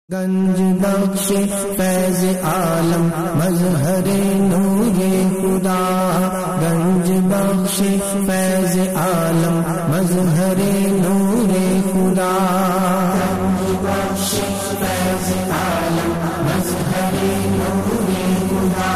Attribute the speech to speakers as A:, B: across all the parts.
A: گنج بخش فیض عالم مظہر نور خدا، گنج بخش فیض عالم مظہر نور خدا، گنج بخش فیض عالم مظہر نور خدا،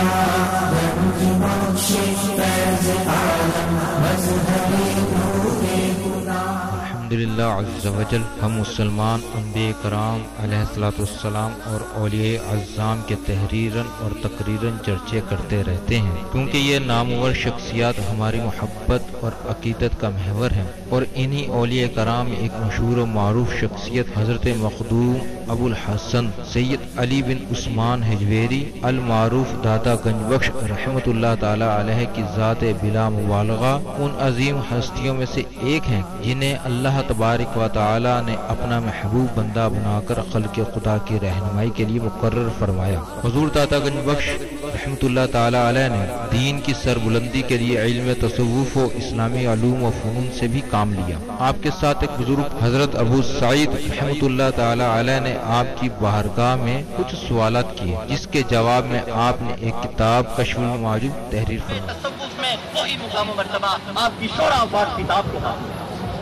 A: گنج بخش فیض عالم مظہر نور خدا۔
B: الحمدللہ عز وجل، ہم مسلمان انبیاء کرام علیہ الصلوۃ والسلام اور اولیاء اعظام کے تحریراً اور تقریراً چرچے کرتے رہتے ہیں، کیونکہ یہ نامور شخصیات ہماری محبت اور عقیدت کا محور ہیں، اور انہی اولیاء کرام میں ایک مشہور و معروف شخصیت حضرت مخدوم ابو الحسن سید علی بن عثمان حجویری المعروف داتا گنج بخش رحمۃ اللہ تعالی علیہ کی ذات بلا مبالغہ ان عظیم ہستیوں میں سے ایک ہیں جنہیں اللہ تبارک و تعالی نے اپنا محبوب بندہ بنا کر خلق خدا کی رہنمائی کے لیے مقرر فرمایا۔ حضور داتا گنج بخش رحمۃ اللہ تعالی علیہ نے دین کی سربلندی کے لیے علم تصوف و اسلامی علوم و فنون سے بھی کام لیا۔ آپ کے ساتھ ایک بزرگ حضرت ابو سعید رحمۃ اللہ تعالی علیہ نے آپ کی بارگاہ میں کچھ سوالات کیے، جس کے جواب میں آپ نے ایک کتاب کشف المعجوب تحریر فرمائی۔
C: تصوف میں وہی مقام و مرتبہ آپ کی شورا باد کتاب کو تھا۔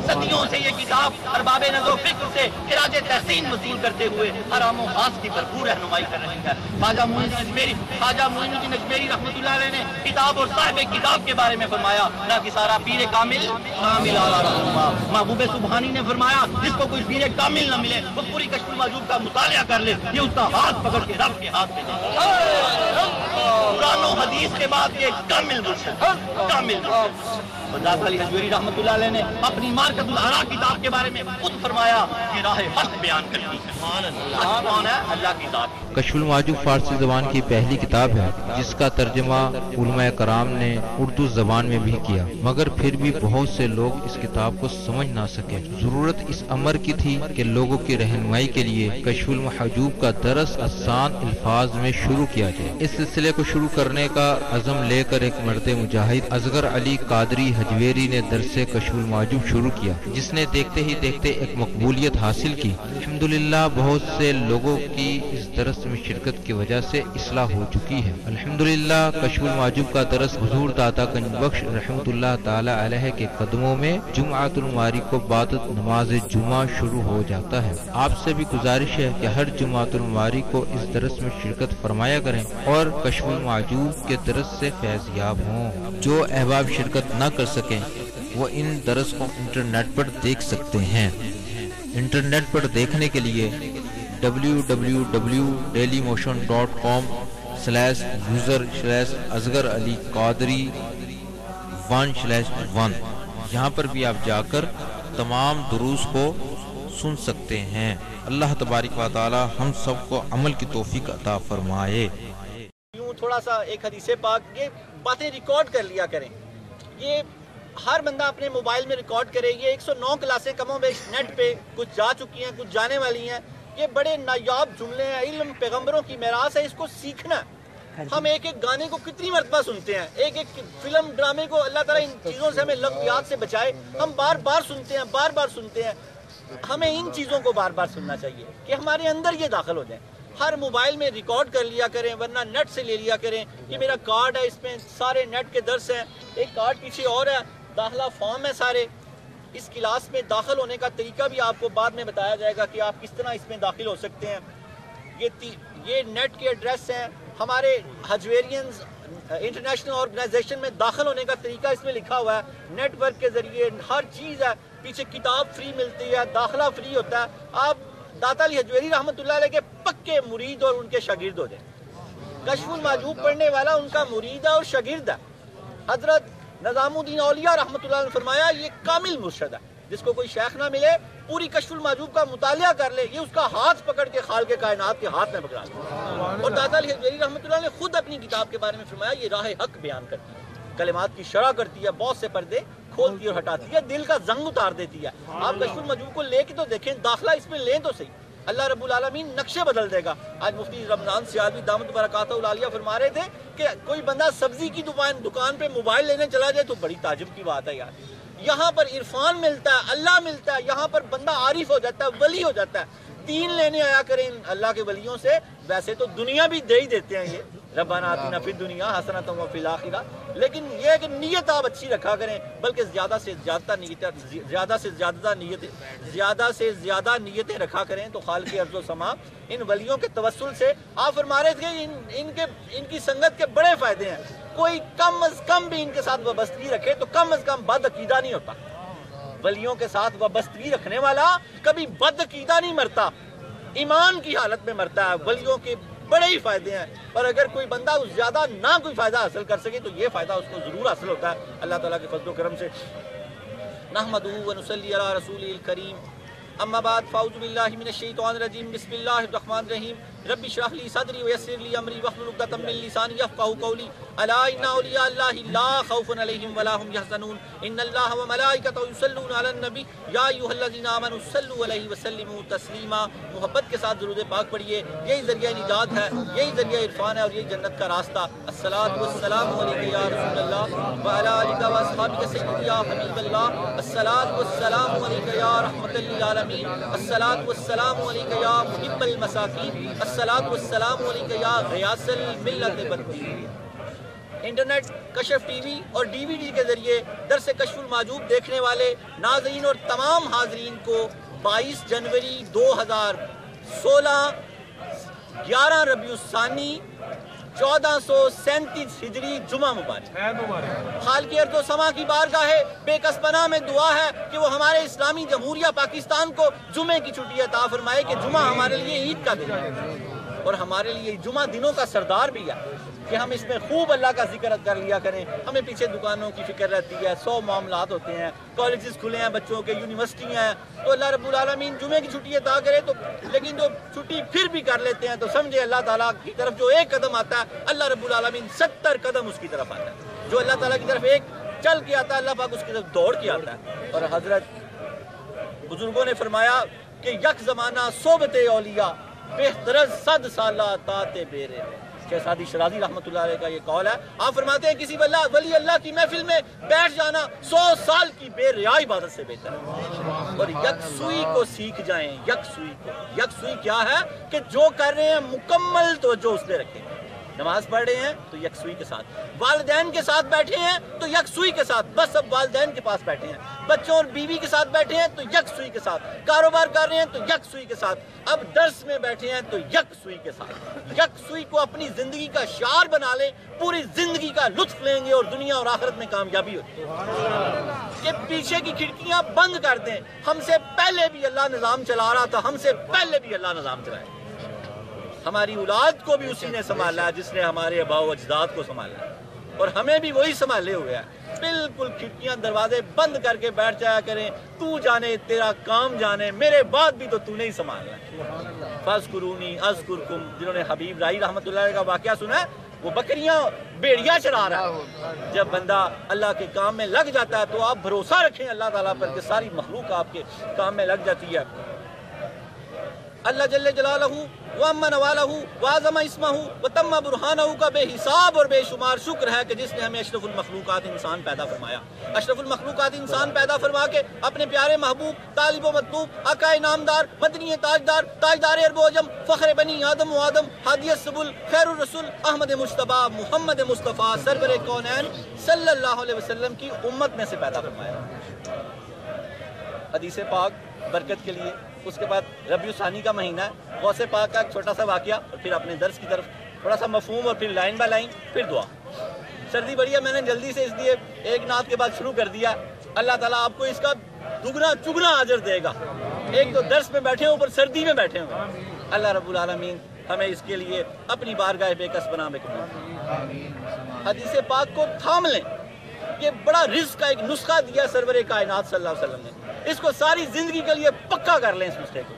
C: صدیوں سے یہ کتاب ارباب نظر و فکر سے خراج تحسین وصول کرتے ہوئے حرام و خاص کی بھرپور رہنمائی کر رہی ہے۔ خواجہ معین الدین اجمیری رحمۃ اللہ علیہ نے کتاب اور صاحب کتاب کے بارے میں فرمایا، نہ کہ سارا پیر کامل اعلیٰ رہنما۔ محبوب سبحانی نے فرمایا، جس کو کوئی پیر کامل نہ ملے وہ پوری کشف المعجوب کا مطالعہ کر لے، یہ اس کا ہاتھ پکڑ کے رب کے ہاتھ میں دے۔ قرآن و حدیث کے بعد یہ کامل مرشد، کامل داتا علی حجویری رحمۃ اللہ علیہ نے اپنی مارکت الآراء کتاب کے بارے میں خود فرمایا کہ راہ حق بیان کرتی ہے۔ حق کون ہے؟ اللہ کی ذات۔
B: کشف المعجوب فارسی زبان کی پہلی کتاب ہے جس کا ترجمہ علماء کرام نے اردو زبان میں بھی کیا، مگر پھر بھی بہت سے لوگ اس کتاب کو سمجھ نہ سکے۔ ضرورت اس امر کی تھی کہ لوگوں کی رہنمائی کے لیے کشف المحجوب کا درس آسان الفاظ میں شروع کیا جائے۔ اس سلسلے کو شروع کرنے کا عزم لے کر ایک مرد مجاہد اصغر علی قادری حجویری نے درس کشف المعجوب شروع کیا، جس نے دیکھتے ہی دیکھتے ایک مقبولیت حاصل کی۔ الحمدللہ بہت سے لوگوں کی اس درس میں شرکت کی وجہ سے اصلاح ہو چکی ہے۔ الحمدللہ کشف المعجوب کا درس حضور داتا گنج بخش رحمۃ اللہ تعالی علیہ کے قدموں میں جمعۃ المواری کو بعد نماز جمعہ شروع ہو جاتا ہے۔ آپ سے بھی گزارش ہے کہ ہر جمعۃ المواری کو اس درس میں شرکت فرمایا کریں اور کشف المعجوب کے درس سے فیض یاب ہوں۔ جو احباب شرکت نہ کر سکیں وہ ان درس کو انٹرنیٹ پر دیکھ سکتے ہیں۔ انٹرنیٹ پر دیکھنے کے لیے www.dailymotion.com/user/asghar_ali_qadri1/1 یہاں پر بھی آپ جا کر تمام دروس کو سن سکتے ہیں۔ اللہ تبارک و تعالی ہم سب کو عمل کی توفیق عطا فرمائے۔
C: یوں تھوڑا سا ایک حدیث پاک یہ باتیں ریکارڈ کر لیا کریں، یہ ہر بندہ اپنے موبائل میں ریکارڈ کرے۔ یہ 109 کلاسیں کم و بیش نیٹ پہ کچھ جا چکی ہیں، کچھ جانے والی ہیں۔ یہ بڑے نایاب جملے ہیں، علم پیغمبروں کی میراث ہے، اس کو سیکھنا ہے۔ ہم ایک ایک گانے کو کتنی مرتبہ سنتے ہیں، ایک ایک فلم ڈرامے کو، اللہ تعالیٰ ان چیزوں سے ہمیں لغویات سے بچائے، ہم بار بار سنتے ہیں، بار بار سنتے ہیں۔ ہمیں ان چیزوں کو بار بار سننا چاہیے کہ ہمارے اندر یہ داخل ہو جائیں۔ ہر موبائل میں ریکارڈ کر لیا کریں، ورنہ نیٹ سے لے لیا کریں۔ یہ میرا کارڈ ہے، اس میں سارے نیٹ کے درس ہیں۔ ایک کارڈ پیچھے اور ہے، داخلہ فارم ہے سارے۔ اس کلاس میں داخل ہونے کا طریقہ بھی آپ کو بعد میں بتایا جائے گا کہ آپ کس طرح اس میں داخل ہو سکتے ہیں۔ یہ نیٹ کے ایڈریس ہیں۔ ہمارے حجویرینز انٹرنیشنل آرگنائزیشن میں داخل ہونے کا طریقہ اس میں لکھا ہوا ہے۔ نیٹ ورک کے ذریعے ہر چیز ہے، پیچھے کتاب فری ملتی ہے، داخلہ فری ہوتا ہے۔ آپ داتا علی حجویری رحمۃ اللہ علیہ کے پکے مرید اور ان کے شاگرد ہو جائیں۔ کشف المعجوب پڑھنے والا ان کا مرید ہے اور شاگرد ہے۔ حضرت نظام الدین اولیاء رحمۃ اللہ نے فرمایا یہ کامل مرشد ہے، جس کو کوئی شیخ نہ ملے پوری کشف المعجوب کا مطالعہ کر لے، یہ اس کا ہاتھ پکڑ کے خالق کائنات کے ہاتھ میں پکڑا لے۔ اور داتا علی حجویری رحمۃ اللہ نے خود اپنی کتاب کے بارے میں فرمایا یہ راہ حق بیان کرتی ہے، کلمات کی شرح کرتی ہے، بہت سے پردے کھولتی اور ہٹاتی ہے، دل کا زنگ اتار دیتی ہے۔ آپ کشف المعجوب کو لے کے تو دیکھیں، داخلہ اس میں لیں تو صحیح، اللہ رب العالمین نقشے بدل دے گا۔ آج مفتی رمضان سیالوی دامت برکاتہ العالیہ فرما رہے تھے کہ کوئی بندہ سبزی کی دکان پہ موبائل لینے چلا جائے تو بڑی تعجب کی بات ہے یار۔ یہاں پر عرفان ملتا ہے، اللہ ملتا ہے، یہاں پر بندہ عارف ہو جاتا ہے، ولی ہو جاتا ہے۔ تین لینے آیا کریں اللہ کے ولیوں سے. ویسے تو دنیا بھی دے ہی دیتے ہیں یہ ربنا آتنا فی الدنیا حسنۃ وفی الآخرہ، لیکن یہ ہے کہ نیت آپ اچھی رکھا کریں، بلکہ زیادہ سے زیادہ نیتیں رکھا کریں. تو خالق ارض و سما ان ولیوں کے توسل سے آپ فرما رہے تھے ان کی سنگت کے بڑے فائدے ہیں. کوئی کم از کم بھی ان کے ساتھ وابستگی رکھے تو کم از کم بد عقیدہ نہیں ہوتا. ولیوں کے ساتھ وابستگی رکھنے والا کبھی بد عقیدہ نہیں مرتا، ایمان کی حالت میں مرتا ہے. ولیوں کے بڑے ہی فائدے ہیں، اور اگر کوئی بندہ زیادہ نہ کوئی فائدہ حاصل کر سکے تو یہ فائدہ اس کو ضرور حاصل ہوتا ہے. اللہ تعالیٰ کے فضل و کرم سے نحمدہ و نصلی علی رسولہ الکریم. اما بعد فاعوذ باللہ من الشیطان الرجیم. بسم اللہ الرحمن الرحیم. رب اشرح لی صدری ویسر لی امری واحلل عقدۃ من لسانی یفقهوا قولی. الا ان اولیاء اللہ لا خوف علیہم ولا هم يحزنون. ان اللہ وملائکتہ یصلون علی النبی یا ایھا الذین آمنوا صلوا علیہ وسلموا تسلیما. محبت کے ساتھ درود پاک پڑھیے. یہی ذریعہ نجات ہے، یہی ذریعہ عرفان ہے، اور یہی جنت کا راستہ. الصلاۃ والسلام علیک یا رسول اللہ وعلی آلک واصحابک سیدی یا حبیب اللہ. الصلاۃ والسلام علیک یا رحمۃ للعالمین. الصلاۃ والسلام علیک یا محب المساکین. الصلاۃ والسلام علیک یا غیاث الملت بدین. انٹرنیٹ، کشف ٹی وی اور ڈی وی ڈی کے ذریعے درس کشف المحجوب دیکھنے والے ناظرین اور تمام حاضرین کو 22 جنوری 2016 11 ربیع الثانی 1437 ہجری جمعہ مبارک. خالق ارض و سما کی بارگاہ بے کس پناہ میں دعا ہے کہ وہ ہمارے اسلامی جمہوریہ پاکستان کو جمعے کی چھٹی عطا فرمائے کہ جمعہ ہمارے لیے عید کا دن ہے، اور ہمارے لیے جمعہ دنوں کا سردار بھی ہے کہ ہم اس میں خوب اللہ کا ذکر کر لیا کریں. ہمیں پیچھے دکانوں کی فکر رہتی ہے، 100 معاملات ہوتے ہیں، کالجز کھلے ہیں بچوں کے، یونیورسٹیاں ہیں. تو اللہ رب العالمین جمعے کی چھٹی عطا کرے تو، لیکن جو چھٹی پھر بھی کر لیتے ہیں تو سمجھے اللہ تعالیٰ کی طرف جو ایک قدم آتا ہے اللہ رب العالمین 70 قدم اس کی طرف آتا ہے. جو اللہ تعالیٰ کی طرف ایک چل کے آتا ہے اللہ پاک اس کی طرف دوڑ کے آتا ہے. اور حضرت بزرگوں نے فرمایا کہ یک زمانہ صحبت اولیاء بہترز 100 سالہ طاعت بیرے. شیخ سعدی شرازی رحمۃ اللہ علیہ کا یہ قول ہے. آپ فرماتے ہیں کسی ولی اللہ کی محفل میں بیٹھ جانا 100 سال کی بے ریا عبادت سے بہتر ہے. اور یکسوئی کو سیکھ جائیں. یکسوئی کیا ہے کہ جو کر رہے ہیں مکمل توجہ اس پہ رکھیں. نماز پڑھ رہے ہیں تو یکسوئی کے ساتھ، والدین کے ساتھ بیٹھے ہیں تو یکسوئی کے ساتھ، بس اب والدین کے پاس بیٹھے ہیں، بچوں اور بیوی کے ساتھ بیٹھے ہیں تو یکسوئی کے ساتھ، کاروبار کر رہے ہیں تو یکسوئی کے ساتھ، اب درس میں بیٹھے ہیں تو یکسوئی کے ساتھ. یکسوئی کو اپنی زندگی کا شعار بنا لیں، پوری زندگی کا لطف لیں گے اور دنیا اور آخرت میں کامیابی ہوتی ہے. کہ پیچھے کی کھڑکیاں بند کر دیں. ہم سے پہلے بھی اللہ نظام چلا رہا تھا، ہم سے پہلے بھی اللہ نظام چلائے. ہماری اولاد کو بھی اسی نے سنبھالا ہے جس نے ہمارے آباء و اجداد کو سنبھالا ہے، اور ہمیں بھی وہی سنبھالے ہوئے ہیں. بالکل کھڑکیاں دروازے بند کر کے بیٹھ جایا کریں. تو جانے، تیرا کام جانے، میرے بعد بھی تو تو نے ہی سنبھالنا ہے. فاذکرونی اذکرکم. جنہوں نے حبیب راہی رحمۃ اللہ علیہ کا واقعہ سنا ہے، وہ بکریاں بیڑیاں چلا رہا ہے. جب بندہ اللہ کے کام میں لگ جاتا ہے تو آپ بھروسہ رکھیں اللہ تعالیٰ پر کہ ساری مخلوق آپ کے کام میں لگ جاتی ہے. اللہ جل جلالہ وامن والہ وعظم اسمہ وتم برہانہ کا بے حساب اور بے شمار شکر ہے کہ جس نے ہمیں اشرف المخلوقات انسان پیدا فرمایا. اشرف المخلوقات انسان پیدا فرما کے اپنے پیارے محبوب، طالب و مطلوب، آقائے نامدار، مدنی تاجدار، تاجدار عرب و عجم، فخر بنی آدم و آدم، ہادی السبل، خیر الرسول، احمد مجتبیٰ، محمد مصطفیٰ، سرور کونین صلی اللہ علیہ وسلم کی امت میں سے پیدا فرمایا. حدیث پاک برکت کے لیے. اس کے بعد ربیع ثانی کا مہینہ ہے. غوث پاک کا ایک چھوٹا سا واقعہ اور پھر اپنے درس کی طرف تھوڑا سا مفہوم اور پھر لائن بائی لائن پھر دعا. سردی بڑی ہے، میں نے جلدی سے اس لیے ایک نعت کے بعد شروع کر دیا. اللہ تعالیٰ آپ کو اس کا دگنا چگنا اجر دے گا. ایک تو درس میں بیٹھے ہیں، اوپر سردی میں بیٹھے ہوئے. اللہ رب العالمین ہمیں اس کے لیے اپنی بارگاہ بے کس پناہ میں قبول. حدیث پاک کو تھام لیں. یہ بڑا رزق کا ایک نسخہ دیا سرور کائنات صلی اللہ علیہ وسلم نے. اس کو ساری زندگی کے لیے پکا کر لیں. اس نسخے کو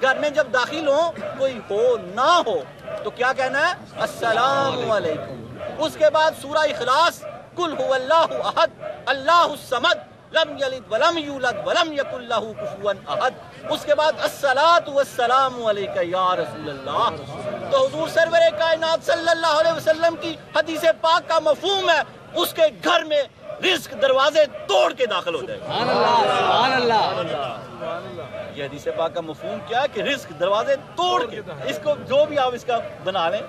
C: گھر میں جب داخل ہوں، کوئی ہو نہ ہو تو کیا کہنا ہے؟ السلام علیکم. اس کے بعد سورہ اخلاص، قل هو اللہ احد اللہ الصمد لم یلد ولم یولد ولم یکن لہ کفوا احد. اس کے بعد الصلاۃ والسلام علیک یا رسول اللہ. تو حضور سرور کائنات صلی اللہ علیہ وسلم کی حدیث پاک کا مفہوم ہے اس کے گھر میں رزق دروازے توڑ کے داخل ہو جائے. سبحان اللہ، سبحان اللہ. یہ حدیث پاک کا مفہوم کیا ہے کہ رزق دروازے توڑ کے، اس کو جو بھی آپ اس کا بنا لیں،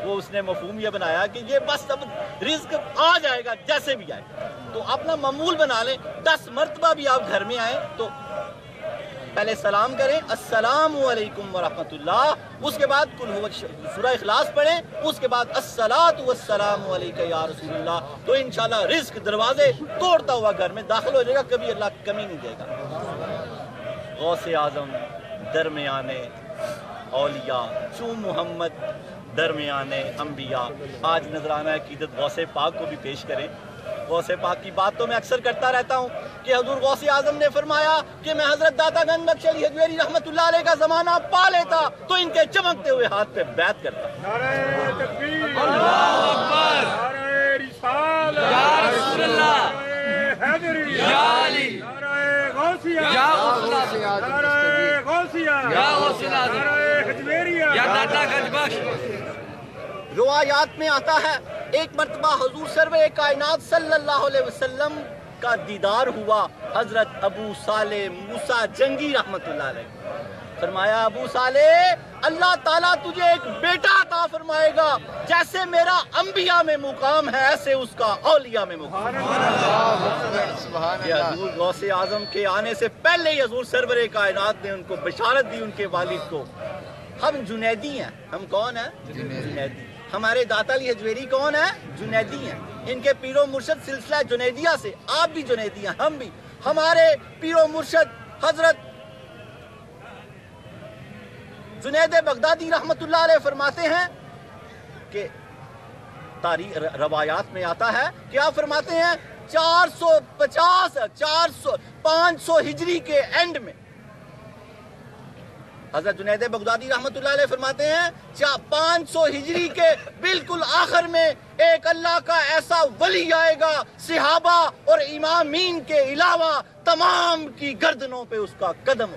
C: وہ اس نے مفہوم یہ بنایا کہ یہ بس اب رزق آ جائے گا جیسے بھی آئے. تو اپنا معمول بنا لیں، 10 مرتبہ بھی آپ گھر میں آئیں تو پہلے سلام کریں، السلام علیکم ورحمۃ اللہ، اس کے بعد قل هو سورہ اخلاص پڑھیں، اس کے بعد الصلاۃ والسلام علیک یا رسول اللہ. تو انشاءاللہ رزق دروازے توڑتا ہوا گھر میں داخل ہو جائے گا، کبھی اللہ کمی نہیں دے گا. غوث اعظم درمیانے اولیاء، چون محمد درمیانے انبیاء. آج نذرانہ عقیدت غوث پاک کو بھی پیش کریں. غوث پاک کی بات تو میں اکثر کرتا رہتا ہوں کہ حضور غوث اعظم نے فرمایا کہ میں حضرت داتا گنج بخش علی حجویری رحمۃ اللہ علیہ کا زمانہ پا لیتا تو ان کے چمکتے ہوئے ہاتھ پہ بیعت کرتا.
D: نعرہ تکبیر، اللہ اکبر، نعرہ رسالت، یا رسول اللہ، نعرہ حیدری، یا علی، نعرہ غوثیہ، یا غوثیہ، نعرہ غوثیہ، یا غوثیہ، نعرہ حجویریہ، یا داتا گنج بخش.
C: روایات میں آتا ہے ایک مرتبہ حضور سرور کائنات صلی اللہ علیہ وسلم کا دیدار ہوا حضرت ابو صالح موسیٰ جنگی رحمت اللہ علیہ. فرمایا ابو صالح اللہ تعالیٰ تجھے ایک بیٹا عطا فرمائے گا، جیسے میرا انبیاء میں مقام ہے ایسے اس کا اولیاء میں مقام ہے. کہ حضور غوث اعظم کے آنے سے پہلے ہی حضور سرور کائنات نے ان کو بشارت دی، ان کے والد کو. ہم جنیدی ہیں. ہم کون ہیں؟ جنیدی. ہمارے داتا علی حجویری کون ہیں؟ جنیدی ہیں. ان کے پیر و مرشد سلسلہ جنیدیہ سے، آپ بھی جنیدی ہیں، ہم بھی. ہمارے پیر و مرشد حضرت جنید بغدادی رحمت اللہ علیہ فرماتے ہیں کہ تاریخ روایات میں آتا ہے کہ آپ فرماتے ہیں 500 ہجری کے اینڈ میں حضرت جنید بغدادی رحمت اللہ علیہ فرماتے ہیں 500 ہجری کے بالکل آخر میں ایک اللہ کا ایسا ولی آئے گا، صحابہ اور امامین کے علاوہ تمام کی گردنوں پہ اس کا قدم.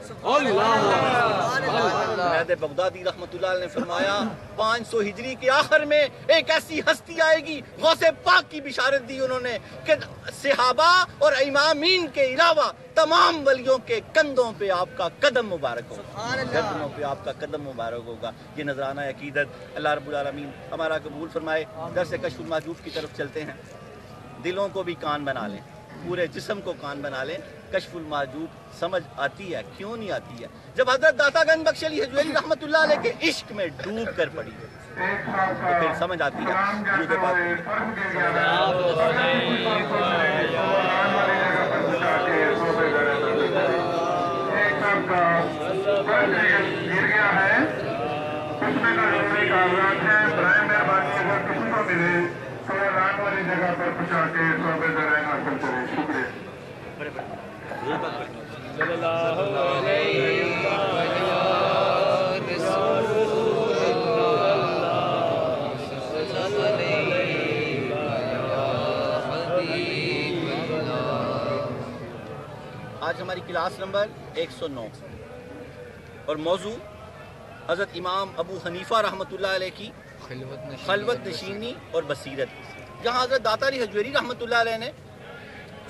C: جنید بغدادی رحمت اللہ علیہ نے فرمایا 500 ہجری کے آخر میں ایک ایسی ہستی آئے گی، غوث پاک کی بشارت دی انہوں نے کہ صحابہ اور امامین کے علاوہ تمام ولیوں کے کندھوں پہ آپ کا قدم مبارک ہوگا، گردنوں پہ آپ کا قدم مبارک ہوگا. یہ نذرانہ عقیدت اللہ رب العالمین ہمارا قبول فرمائے. درس کشف المحجوب کی طرف چلتے ہیں. دلوں کو بھی کان بنا لیں، پورے جسم کو کان بنا لیں. کشف المحجوب سمجھ آتی ہے، کیوں نہیں آتی ہے؟ جب حضرت داتا گنج بخش علی حجویری رحمت اللہ علیہ کے عشق میں ڈوب کر پڑی تو پھر سمجھ آتی ہے. درود آج ہماری کلاس نمبر 109 اور موضوع حضرت امام ابو حنیفہ رحمۃ اللہ علیہ کی خلوت نشینی اور بصیرت. جہاں حضرت داتا علی حجویری رحمۃ اللہ علیہ نے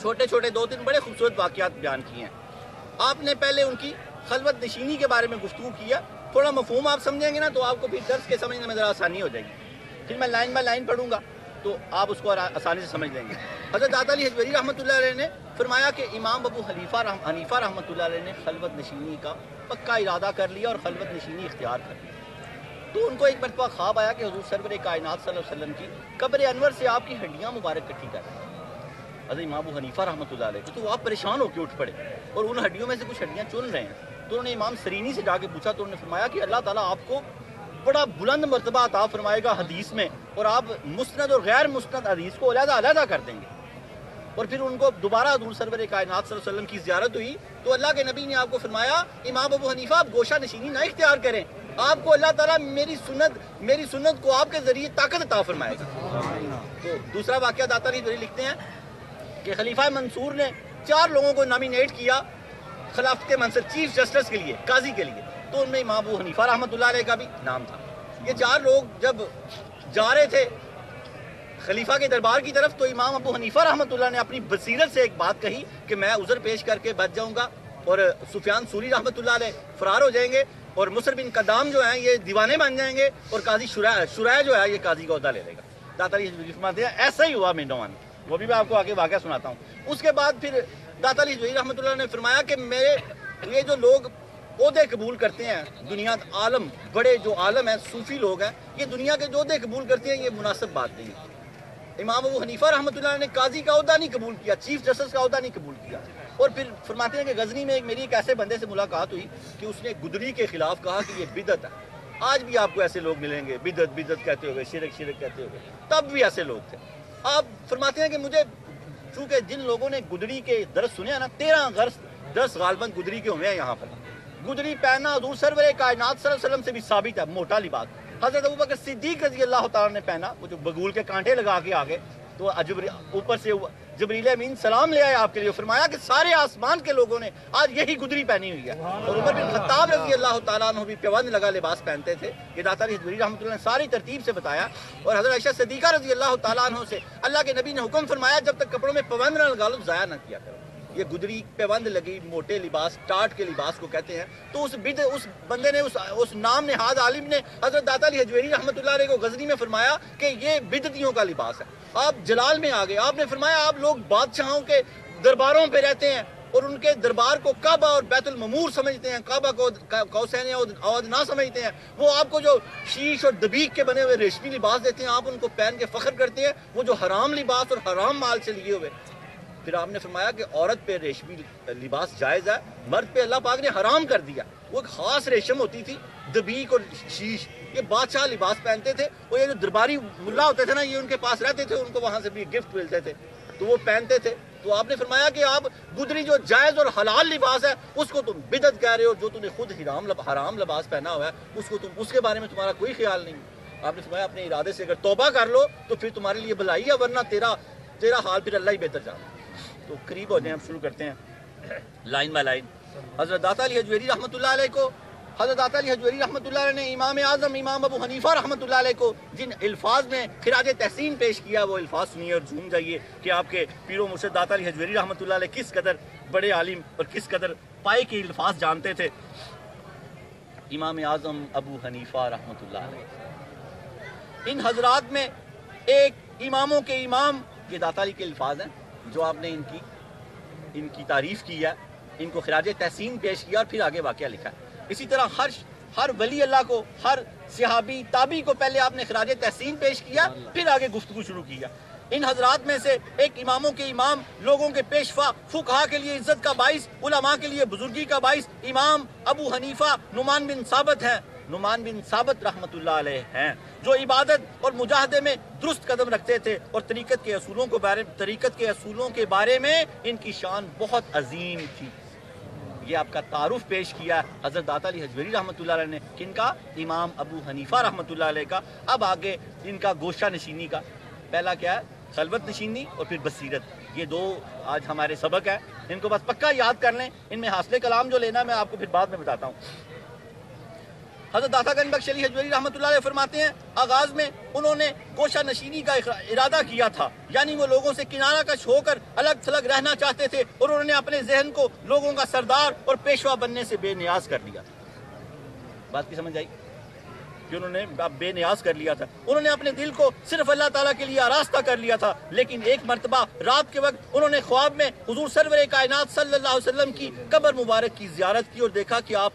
C: چھوٹے چھوٹے 2-3 بڑے خوبصورت واقعات بیان کیے ہیں. آپ نے پہلے ان کی خلوت نشینی کے بارے میں گفتگو کیا. تھوڑا مفہوم آپ سمجھیں گے نا تو آپ کو پھر درس کے سمجھنے میں ذرا آسانی ہو جائے گی. پھر میں لائن بائی لائن پڑھوں گا تو آپ اس کو آسانی سے سمجھ لیں گے. حضرت داتا علی حجویری رحمۃ اللہ علیہ نے فرمایا کہ امام ابو حنیفہ رحمۃ اللہ علیہ نے خلوت نشینی کا پکا ارادہ کر لیا اور خلوت نشینی اختیار کر لی. تو ان کو ایک مرتبہ خواب آیا کہ حضور سرور کائنات صلی اللہ علیہ وسلم کی قبر انور سے آپ کی ہڈیاں مبارک کٹھی کر رہے ہیں. حضرت امام ابو حنیفہ رحمۃ اللہ علیہ تو آپ پریشان ہو کے اٹھ پڑے اور ان ہڈیوں میں سے کچھ ہڈیاں چن رہے ہیں. تو انہوں نے امام سرینی سے جا کے پوچھا تو انہوں نے فرمایا کہ اللہ تعالیٰ آپ کو بڑا بلند مرتبہ عطا فرمائے گا حدیث میں، اور آپ مسند اور غیر مسند حدیث کو علیحدہ علیحدہ کر دیں گے. اور پھر ان کو دوبارہ حضور سرور کائنات صلی اللہ علیہ وسلم کی زیارت ہوئی تو اللہ کے نبی نے آپ کو فرمایا امام ابو حنیفہ آپ گوشہ نشینی نہ اختیار کریں، آپ کو اللہ تعالیٰ میری سنت کو آپ کے ذریعے طاقت عطا فرمائے گا. تو دوسرا واقعہ داتا علی حجویری لکھتے ہیں کہ خلیفہ منصور نے 4 لوگوں کو نامینیٹ کیا خلافت کے منصب چیف جسٹس کے لیے، قاضی کے لیے. تو ان میں امام ابو حنیفہ رحمۃ اللہ علیہ کا بھی نام تھا. یہ 4 لوگ جب جا رہے تھے خلیفہ کے دربار کی طرف تو امام ابو حنیفہ رحمۃ اللہ نے اپنی بصیرت سے ایک بات کہی کہ میں عذر پیش کر کے بچ جاؤں گا اور سفیان سوری رحمتullah علیہ فرار ہو جائیں گے اور مصر بن قدام جو ہیں یہ دیوانے بن جائیں گے اور قاضی شرح جو ہے یہ قاضی کا عہدہ لے لے گا. داتا علی حجویری فرماتے ہیں ایسا ہی ہوا مینڈوان، وہ بھی میں آپ کو آگے واقعہ سناتا ہوں. اس کے بعد پھر داتا علی حجویری رحمتullah نے فرمایا کہ میرے یہ جو لوگ عہدے قبول کرتے ہیں دنیا عالم، بڑے جو عالم ہیں صوفی لوگ ہیں، یہ دنیا کے جو عہدے قبول کرتے ہیں یہ مناسب بات نہیں ہے. امام ابو حنیفہ رحمتullah نے قاضی کا عہدہ نہیں قبول کیا، چیف جسٹس کا عہدہ نہیں قبول کیا. اور پھر فرماتے ہیں کہ غزنی میں میری ایک ایسے بندے سے ملاقات ہوئی کہ اس نے گدری کے خلاف کہا کہ یہ بدعت ہے. آج بھی آپ کو ایسے لوگ ملیں گے بدعت کہتے ہوئے، شرک کہتے ہوئے، تب بھی ایسے لوگ تھے. آپ فرماتے ہیں کہ مجھے چونکہ جن لوگوں نے گدری کے درس سنے ہیں نا، 13 درس غالباً گدری کے ہوئے ہیں یہاں پر. گدری پہننا حضور سرور کائنات صلی اللہ علیہ وسلم سے بھی ثابت ہے، موٹا لباس. حضرت ابوبکر صدیق رضی اللہ تعالیٰ نے پہنا، وہ جو بگول کے کانٹے لگا کے آگے، تو اوپر سے جبریل امین سلام لے آئے آپ کے لیے، فرمایا کہ سارے آسمان کے لوگوں نے آج یہی گدری پہنی ہوئی ہے. اور عمر بن خطاب رضی اللہ تعالیٰ عنہ بھی پیوند لگا لباس پہنتے تھے. یہ داتا علی حجویری رحمتullah نے ساری ترتیب سے بتایا. اور حضرت عائشہ صدیقہ رضی اللہ تعالیٰ عنہ سے اللہ کے نبی نے حکم فرمایا جب تک کپڑوں میں پیوند نہ لگا لو ضائع نہ کیا کرو. یہ گدری پیوند لگی، موٹے لباس، ٹاٹ کے لباس کو کہتے ہیں. تو اس بندے نے اس نام نہاد عالم نے حضرت داتا علی حجویری رحمتullah علیہ کو غزنی میں فرمایا کہ یہ بدعتیوں کا لباس ہے. آپ جلال میں آ گئے، آپ نے فرمایا آپ لوگ بادشاہوں کے درباروں پہ رہتے ہیں اور ان کے دربار کو کعبہ اور بیت المعمور سمجھتے ہیں، کعبہ کو قوسین اود نہ سمجھتے ہیں. وہ آپ کو جو شیش اور دبیق کے بنے ہوئے ریشمی لباس دیتے ہیں آپ ان کو پہن کے فخر کرتے ہیں، وہ جو حرام لباس اور حرام مال سے لیے ہوئے. پھر آپ نے فرمایا کہ عورت پہ ریشمی لباس جائز ہے، مرد پہ اللہ پاک نے حرام کر دیا. وہ ایک خاص ریشم ہوتی تھی، دبیق اور شیش، یہ بادشاہ لباس پہنتے تھے. اور یہ جو درباری ملا ہوتے تھے نا، یہ ان کے پاس رہتے تھے، ان کو وہاں سے بھی گفٹ ملتے تھے تو وہ پہنتے تھے. تو آپ نے فرمایا کہ آپ گدری جو جائز اور حلال لباس ہے اس کو تم بدعت کہہ رہے ہو، جو تم نے خود حرام لباس پہنا ہوا ہے اس کے بارے میں تمہارا کوئی خیال نہیں. آپ نے فرمایا اپنے ارادے سے اگر توبہ کر لو تو پھر تمہارے لیے بھلائی ہے، ورنہ تیرا حال پھر اللہ ہی بہتر جانا. تو قریب ہو جائیں، ہم شروع کرتے ہیں لائن بائی لائن. حضرت داتا علی حجویری رحمتullah علیہ کو حضرت داتا علی حجویری رحمتullah علیہ نے امام اعظم امام ابو حنیفہ رحمتullah علیہ کو جن الفاظ میں خراج تحسین پیش کیا وہ الفاظ سنیے اور جھوم جائیے کہ آپ کے پیر و مرشد داتا علی حجویری رحمتullah علیہ کس قدر بڑے عالم اور کس قدر پائے کے الفاظ جانتے تھے. امام اعظم ابو حنیفہ رحمتullah علیہ، ان حضرات میں ایک اماموں کے امام، یہ داتا علی کے الفاظ ہیں جو آپ نے ان کی تعریف کی ہے، ان کو خراج تحسین پیش کیا اور پھر آگے واقعہ لکھا ہے. اسی طرح ہر ولی اللہ کو، ہر صحابی تابعی کو پہلے آپ نے خراج تحسین پیش کیا، پھر آگے گفتگو شروع کیا. ان حضرات میں سے ایک اماموں کے امام، لوگوں کے پیشوا، فقہا کے لیے عزت کا باعث، علماء کے لیے بزرگی کا باعث امام ابو حنیفہ نعمان بن ثابت ہیں. نعمان بن ثابت رحمتullah علیہ ہیں جو عبادت اور مجاہدے میں درست قدم رکھتے تھے اور طریقت کے اصولوں کے بارے میں ان کی شان بہت عظیم تھی. یہ آپ کا تعارف پیش کیا حضرت داتا علی حجویری رحمتullah علیہ نے، کن کا؟ امام ابو حنیفہ رحمتullah علیہ کا. اب آگے ان کا گوشہ نشینی کا، پہلا کیا ہے؟ خلوت نشینی اور پھر بصیرت. یہ دو آج ہمارے سبق ہیں، ان کو بس پکا یاد کر لیں. ان میں حاصل کلام جو لینا میں آپ کو پھر بعد میں بتاتا ہوں. حضرت داتا گنج بخش علی حجویری رحمتullah علیہ فرماتے ہیں آغاز میں انہوں نے گوشہ نشینی کا ارادہ کیا تھا، یعنی وہ لوگوں سے کنارہ کش ہو کر الگ تھلگ رہنا چاہتے تھے اور انہوں نے اپنے ذہن کو لوگوں کا سردار اور پیشوا بننے سے بے نیاز کر لیا. بات کی سمجھ آئی کہ انہوں نے بے نیاز کر لیا تھا. انہوں نے اپنے دل کو صرف اللہ تعالیٰ کے لیے آراستہ کر لیا تھا. لیکن ایک مرتبہ رات کے وقت انہوں نے خواب میں حضور سرور کائنات صلی اللہ علیہ وسلم کی قبر مبارک کی زیارت کی اور دیکھا کہ آپ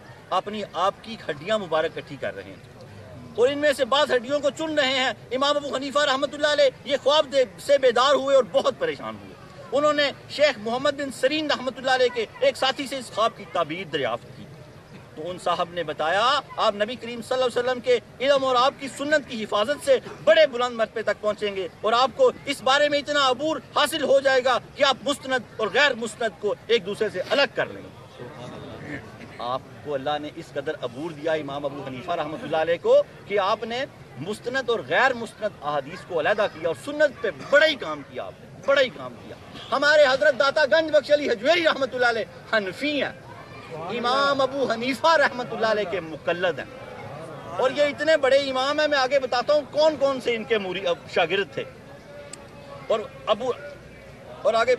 C: کی ہڈیاں مبارک اکٹھی کر رہے ہیں اور ان میں سے بعض ہڈیوں کو چن رہے ہیں. امام ابو حنیفہ رحمتullah علیہ یہ خواب سے بیدار ہوئے اور بہت پریشان ہوئے. انہوں نے شیخ محمد بن سرین رحمتullah علیہ کے ایک ساتھی سے اس خواب کی تعبیر دریافت کی. تو ان صاحب نے بتایا آپ نبی کریم صلی اللہ علیہ وسلم کے علم اور آپ کی سنت کی حفاظت سے بڑے بلند مرتبے تک پہنچیں گے اور آپ کو اس بارے میں اتنا عبور حاصل ہو جائے گا کہ آپ مستند اور غیر مستند کو ایک دوسرے سے الگ کر لیں گے. آپ کو اللہ نے اس قدر عبور دیا امام ابو حنیفہ رحمتullah علیہ کو کہ آپ نے مستند اور غیر مستند احادیث کو علیحدہ کیا اور سنت پہ بڑا ہی کام کیا. آپ نے بڑا ہی کام کیا. ہمارے حضرت داتا گنج بخش علی حجویری رحمتullah علیہ حنفی ہیں، امام ابو حنیفہ رحمتullah علیہ کے مقلد ہیں اور یہ اتنے بڑے امام ہیں. میں آگے بتاتا ہوں کون کون سے ان کے شاگرد تھے. اور آگے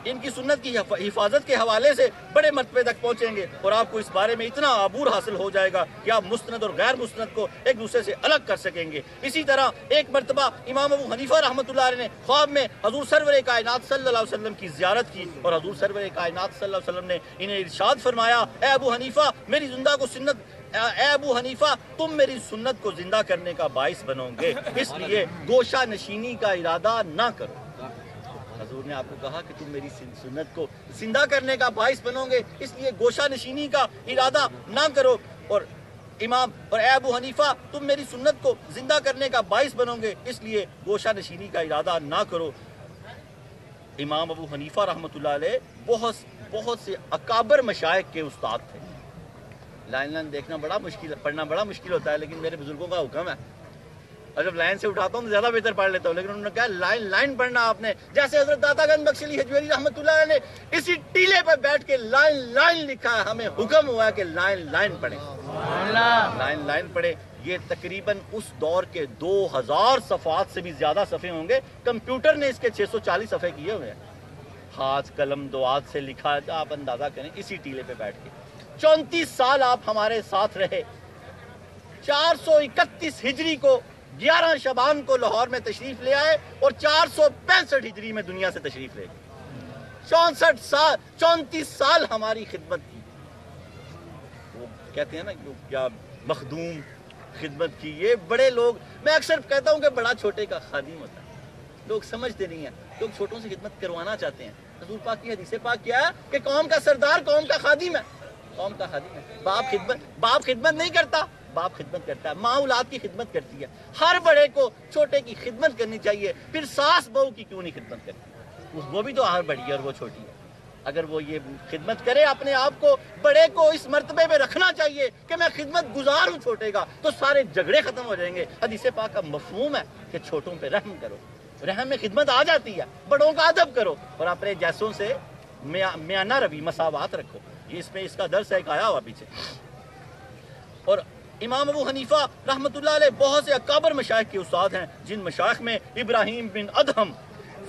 C: ان کی سنت کی حفاظت کے حوالے سے بڑے مرتبے تک پہنچیں گے، اور آپ کو اس بارے میں اتنا عبور حاصل ہو جائے گا کہ آپ مستند اور غیر مستند کو ایک دوسرے سے الگ کر سکیں گے۔ اسی طرح ایک مرتبہ امام ابو حنیفہ رحمۃ اللہ علیہ نے خواب میں حضور سرور کائنات صلی اللہ علیہ وسلم کی زیارت کی، اور حضور سرور کائنات صلی اللہ علیہ وسلم نے انہیں ارشاد فرمایا، اے ابو حنیفہ میری زندہ کو سنت اے ابو حنیفہ تم میری سنت کو زندہ کرنے کا باعث بنو گے، اس لیے گوشہ نشینی کا ارادہ نہ کرو۔ حضور نے آپ کو کہا کہ تم میری سنت کو زندہ کرنے کا باعث بنو گے، اس لیے گوشہ نشینی کا ارادہ نہ کرو، اور اے ابو حنیفہ تم میری سنت کو زندہ کرنے کا باعث بنو گے، اس لیے گوشہ نشینی کا ارادہ نہ کرو۔ امام ابو حنیفہ رحمۃ اللہ علیہ بہت سے اکابر مشائخ کے استاد تھے۔ لائن دیکھنا بڑا مشکل، پڑھنا بڑا مشکل ہوتا ہے، لیکن میرے بزرگوں کا حکم ہے، اور جب لائن سے اٹھاتا ہوں تو زیادہ بہتر پڑھ لیتا ہوں، لیکن انہوں نے کہا لائن پڑھنا آپ نے، جیسے حضرت داتا گنج بخش علی حجویری رحمۃ اللہ علیہ نے اسی ٹیلے پر بیٹھ کے لائن لکھا ہے، ہمیں حکم ہوا ہے کہ لائن پڑھیں، لائن پڑھیں۔ یہ تقریباً اس دور کے 2000 صفحات سے بھی زیادہ صفحے ہوں گے، کمپیوٹر نے اس کے 640 صفحے کیے ہوئے ہیں، ہاتھ قلم دعات سے لکھا ہے، آپ اندازہ کریں اسی ٹیلے پہ بیٹھ کے 34 سال آپ ہمارے ساتھ رہے۔ 431 ہجری کو 11 شعبان کو لاہور میں تشریف لے آئے، اور 465 ہجری میں دنیا سے تشریف لے گئے۔ 34 سال ہماری خدمت کی، وہ کہتے ہیں نا کیا مخدوم خدمت کی۔ یہ بڑے لوگ، میں اکثر کہتا ہوں کہ بڑا چھوٹے کا خادم ہوتا ہے، لوگ سمجھتے نہیں ہیں، لوگ چھوٹوں سے خدمت کروانا چاہتے ہیں۔ حضور پاک کی حدیث پاک کیا ہے کہ قوم کا سردار قوم کا خادم ہے، قوم کا خادم ہے۔ باپ خدمت نہیں کرتا، باپ خدمت کرتا ہے، ماں اولاد کی خدمت کرتی ہے۔ ہر بڑے کو چھوٹے کی خدمت کرنی چاہیے، پھر ساس بہو کی کیوں نہیں خدمت کرتی؟ وہ بھی تو ہر بڑی ہے اور وہ چھوٹی ہے۔ اگر وہ یہ خدمت کرے اپنے آپ کو، بڑے کو اس مرتبے پہ رکھنا چاہیے کہ میں خدمت گزار ہوں چھوٹے کا، تو سارے جھگڑے ختم ہو جائیں گے۔ حدیث پاک کا مفہوم ہے کہ چھوٹوں پہ رحم کرو، رحم میں خدمت آ جاتی ہے، بڑوں کا ادب کرو، اور اپنے جیسوں سے میانہ روی مساوات رکھو۔ یہ اس کا درس ہے، ایک آیا ہوا پیچھے۔ اور امام ابو حنیفہ رحمۃ اللہ علیہ بہت سے اکابر مشائخ کے استاد ہیں، جن مشائخ میں ابراہیم بن ادہم،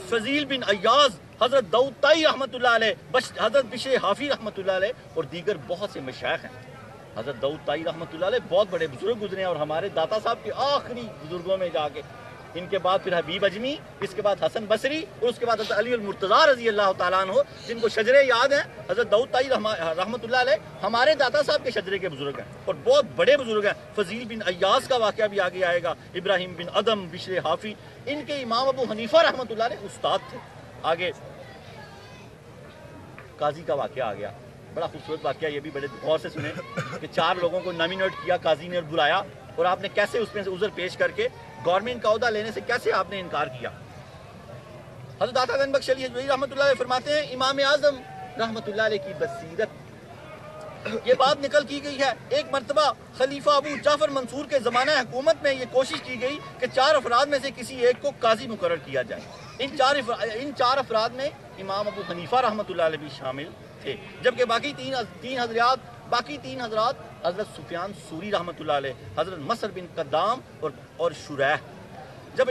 C: فضیل بن ایاز، حضرت داؤد طائی رحمۃ اللہ علیہ، حضرت بشر حافی رحمۃ اللہ علیہ، اور دیگر بہت سے مشائخ ہیں۔ حضرت داؤد طائی رحمۃ اللہ علیہ بہت بڑے بزرگ گزرے ہیں، اور ہمارے داتا صاحب کے آخری بزرگوں میں جا کے، ان کے بعد پھر حبیب اجمی، اس کے بعد حسن بصری، اور اس کے بعد حضرت علی المرتضیٰ رضی اللہ تعالیٰ عنہ، جن کو شجرے یاد ہیں۔ حضرت داؤد طائی رحمۃ اللہ علیہ ہمارے داتا صاحب کے شجرے کے بزرگ ہیں، اور بہت بڑے بزرگ ہیں۔ فضیل بن ایاز کا واقعہ بھی آگے آئے گا، ابراہیم بن ادم، بشر حافی، ان کے امام ابو حنیفہ رحمۃ اللہ علیہ استاد تھے۔ آگے قاضی کا واقعہ آ گیا، بڑا خوبصورت واقعہ، یہ بھی بڑے غور سے سنیں کہ 4 لوگوں کو نامینیٹ کیا قاضی نے اور بلایا، اور آپ نے کیسے اس میں سے عذر پیش کر کے گورنمنٹ کا عہدہ لینے سے کیسے آپ نے انکار کیا۔ حضرت داتا گنج بخش علی حجویری رحمۃ اللہ علیہ فرماتے ہیں، امام اعظم رحمۃ اللہ علیہ کی بصیرت یہ بات نکل کی گئی ہے، ایک مرتبہ خلیفہ ابو جعفر منصور کے زمانہ حکومت میں یہ کوشش کی گئی کہ 4 افراد میں سے کسی ایک کو قاضی مقرر کیا جائے۔ ان 4 افراد میں امام ابو حنیفہ رحمۃ اللہ علیہ بھی شامل تھے، جبکہ باقی تین حضرات حضرت سفیان ثوری رحمۃ اللہ علیہ، حضرت مصر بن قدام اور شریح۔ جب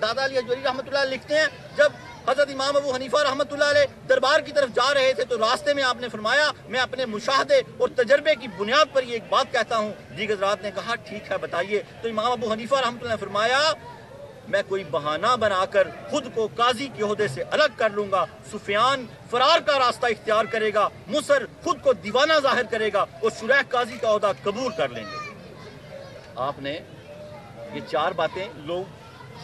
C: دادا علی حجویری رحمۃ اللہ علیہ لکھتے ہیں، جب حضرت امام ابو حنیفہ رحمۃ اللہ علیہ دربار کی طرف جا رہے تھے تو راستے میں آپ نے فرمایا، میں اپنے مشاہدے اور تجربے کی بنیاد پر یہ ایک بات کہتا ہوں۔ دیگر حضرات نے کہا ٹھیک ہے بتائیے۔ تو امام ابو حنیفہ رحمۃ اللہ نے فرمایا، میں کوئی بہانہ بنا کر خود کو قاضی کے عہدے سے الگ کر لوں گا، سفیان فرار کا راستہ اختیار کرے گا، مصر خود کو دیوانہ ظاہر کرے گا، اور شریح قاضی کا عہدہ قبول کر لیں گے۔ آپ نے یہ 4 باتیں، لوگ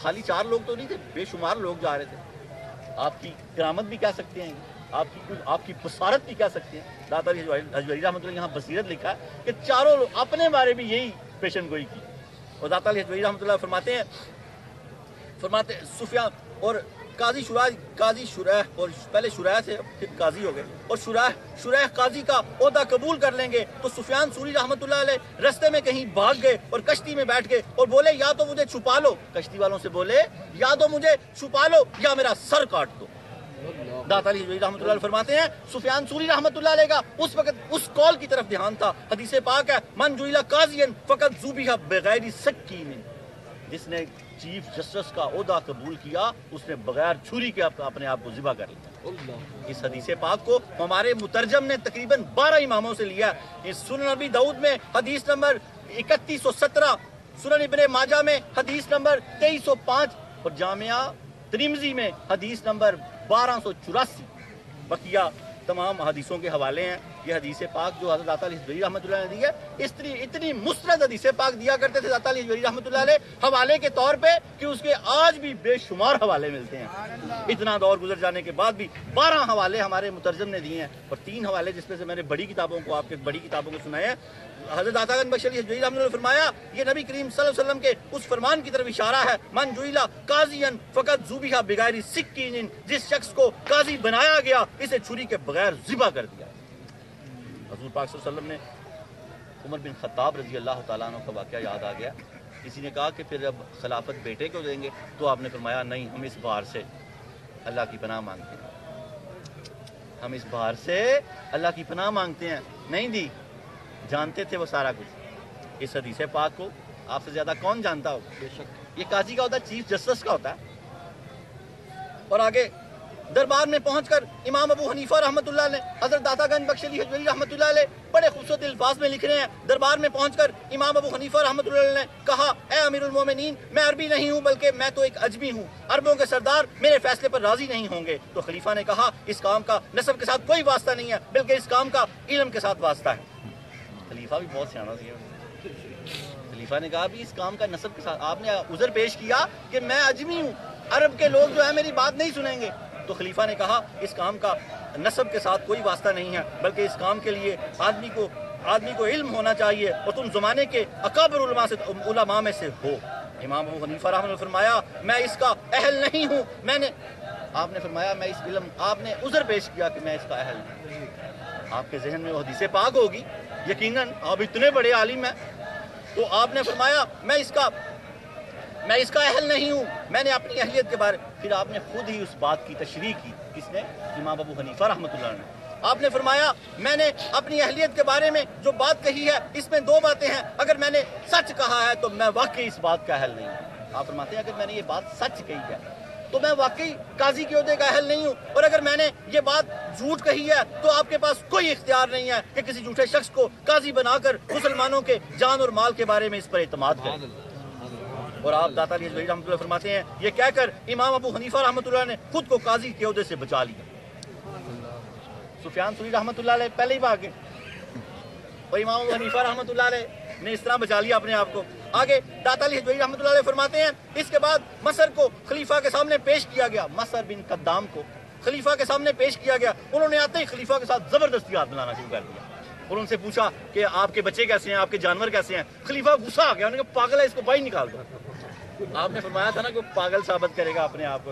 C: خالی 4 لوگ تو نہیں تھے، بے شمار لوگ جا رہے تھے۔ آپ کی کرامت بھی کہہ سکتے ہیں، آپ کی بصارت بھی کہہ سکتے ہیں۔ داتا علی حجویری رحمۃ اللہ یہاں بصیرت لکھا ہے کہ 4 لوگ اپنے بارے بھی یہی پیشن گوئی کی، اور داتا علی حجویری رحمۃ اللہ فرماتے سفیان اور قاضی شریح، اور پہلے شریح سے پھر قاضی ہو گئے، اور شریح قاضی کا عہدہ قبول کر لیں گے تو سفیان ثوری رحمۃ اللہ علیہ رستے میں کہیں بھاگ گئے اور کشتی میں بیٹھ گئے اور بولے یا تو مجھے چھپا لو، کشتی والوں سے بولے یا تو مجھے چھپا لو یا میرا سر کاٹ دو۔ داتا علی حجویری رحمۃ اللہ علیہ فرماتے ہیں، سفیان ثوری رحمۃ اللہ علیہ کا اس وقت اس قول کی طرف دھیان تھا، حدیث پاک ہے، من جعل قاضیا فقد ذبح بغیر سکین، جس نے چیف جسٹس کا عہدہ قبول کیا اس نے بغیر چھری کے اپنے آپ کو ذبح کر لیا۔ اس حدیث پاک کو ہمارے مترجم نے تقریباً 12 اماموں سے لیا۔ اس سنن ابی داؤد میں حدیث نمبر 3117، سنن ابن ماجہ میں حدیث نمبر 2305 اور جامعہ ترمذی میں حدیث نمبر 1284۔ بقیہ تمام حدیثوں کے حوالے ہیں۔ یہ حدیث پاک جو حضرت داتا علی حجویری رحمۃ اللہ نے دی ہے، اتنی مستند حدیث پاک دیا کرتے تھے داتا علی حجویری رحمۃ اللہ علیہ حوالے کے طور پہ کہ اس کے آج بھی بے شمار حوالے ملتے ہیں۔ اتنا دور گزر جانے کے بعد بھی 12 حوالے ہمارے مترجم نے دیے ہیں، اور 3 حوالے جس میں سے میں نے بڑی کتابوں کو آپ کے بڑی کتابوں کو سنائے ہیں۔ حضرت داتا گنج بخش علی حجویری رحمۃ اللہ نے فرمایا یہ نبی کریم صلی اللہ علیہ وسلم کے اس فرمان کی طرف اشارہ ہے، من جعل قاضیا فقط ذبح بغیر سکین، جس شخص کو قاضی بنایا گیا اسے چھری کے بغیر ذبح کر دیا۔ حضور پاک صلی اللہ علیہ وسلم نے عمر بن خطاب رضی اللہ تعالیٰ عنہ کا واقعہ یاد آ گیا۔ کسی نے کہا کہ پھر اب خلافت بیٹے کو دیں گے، تو آپ نے فرمایا نہیں، ہم اس بہار سے اللہ کی پناہ مانگتے ہیں، ہم اس بہار سے اللہ کی پناہ مانگتے ہیں۔ نہیں دی، جانتے تھے وہ سارا کچھ۔ اس حدیث پاک کو آپ سے زیادہ کون جانتا ہوگا؟ بے شک یہ قاضی کا ہوتا ہے، چیف جسٹس کا ہوتا ہے۔ اور آگے دربار میں پہنچ کر امام ابو حنیفہ رحمۃ اللہ نے حضرت داتا گنج بخش علی حجویری رحمۃ اللہ علیہ بڑے خوبصورت الفاظ میں لکھ رہے ہیں۔ دربار میں پہنچ کر امام ابو حنیفہ رحمۃ اللہ علیہ نے کہا اے امیر المومنین، میں عربی نہیں ہوں بلکہ میں تو ایک عجمی ہوں، عربوں کے سردار میرے فیصلے پر راضی نہیں ہوں گے۔ تو خلیفہ نے کہا اس کام کا نسب کے ساتھ کوئی واسطہ نہیں ہے بلکہ اس کام کا علم کے ساتھ واسطہ ہے۔ خلیفہ بھی بہت سیانا سی ہے۔ خلیفہ نے کہا بھی اس کام کا نسب کے ساتھ، آپ نے عذر پیش کیا کہ میں عجمی ہوں، عرب کے لوگ جو ہے میری بات نہیں سنیں گے۔ تو خلیفہ نے کہا اس کام کا نسب کے ساتھ کوئی واسطہ نہیں ہے بلکہ اس کام کے لیے آدمی کو علم ہونا چاہیے، اور تم زمانے کے اکابر علماء میں سے ہو۔ امام ابو حنیفہ رحمۃ اللہ نے فرمایا میں اس کا اہل نہیں ہوں، آپ نے فرمایا میں اس علم، آپ نے عذر پیش کیا کہ میں اس کا اہل نہیں۔ آپ کے ذہن میں وہ حدیث پاک ہوگی، یقیناً آپ اتنے بڑے عالم ہیں، تو آپ نے فرمایا میں اس کا اہل نہیں ہوں، میں نے اپنی اہلیت کے بارے، پھر آپ نے خود ہی اس بات کی تشریح کی۔ کس نے؟ امام ابو حنیفہ رحمۃ اللہ نے۔ آپ نے فرمایا میں نے اپنی اہلیت کے بارے میں جو بات کہی ہے اس میں 2 باتیں ہیں، اگر میں نے سچ کہا ہے تو میں واقعی اس بات کا اہل نہیں ہوں۔ آپ فرماتے ہیں اگر میں نے یہ بات سچ کہی ہے تو میں واقعی قاضی کے عہدے کا اہل نہیں ہوں، اور اگر میں نے یہ بات جھوٹ کہی ہے تو آپ کے پاس کوئی اختیار نہیں ہے کہ کسی جھوٹے شخص کو قاضی بنا کر مسلمانوں کے جان اور مال کے بارے میں اس پر اعتماد کریں۔ اور آپ داتا علی حجویری رحمۃ اللہ فرماتے ہیں یہ کہہ کر امام ابو حنیفہ رحمۃ اللہ نے خود کو قاضی کے عہدے سے بچا لیا۔ سفیان ثوری رحمۃ اللہ علیہ پہلے ہی بھاگ گئے، اور امام ابو حنیفہ رحمۃ اللہ علیہ نے اس طرح بچا لیا اپنے آپ کو۔ آگے داتا علی حجویری رحمۃ اللہ علیہ فرماتے ہیں اس کے بعد مصر کو خلیفہ کے سامنے پیش کیا گیا، مصر بن قدام کو خلیفہ کے سامنے پیش کیا گیا۔ انہوں نے آتے ہی خلیفہ کے ساتھ زبردستی ہاتھ ملانا شروع کر دیا، اور ان سے پوچھا کہ آپ کے بچے کیسے ہیں، آپ کے جانور کیسے ہیں۔ خلیفہ غصہ آ گیا، انہوں نے کہا پاگل ہے، اس کو باہر نکال دو۔ آپ نے فرمایا تھا نا کہ پاگل ثابت کرے گا اپنے آپ کو۔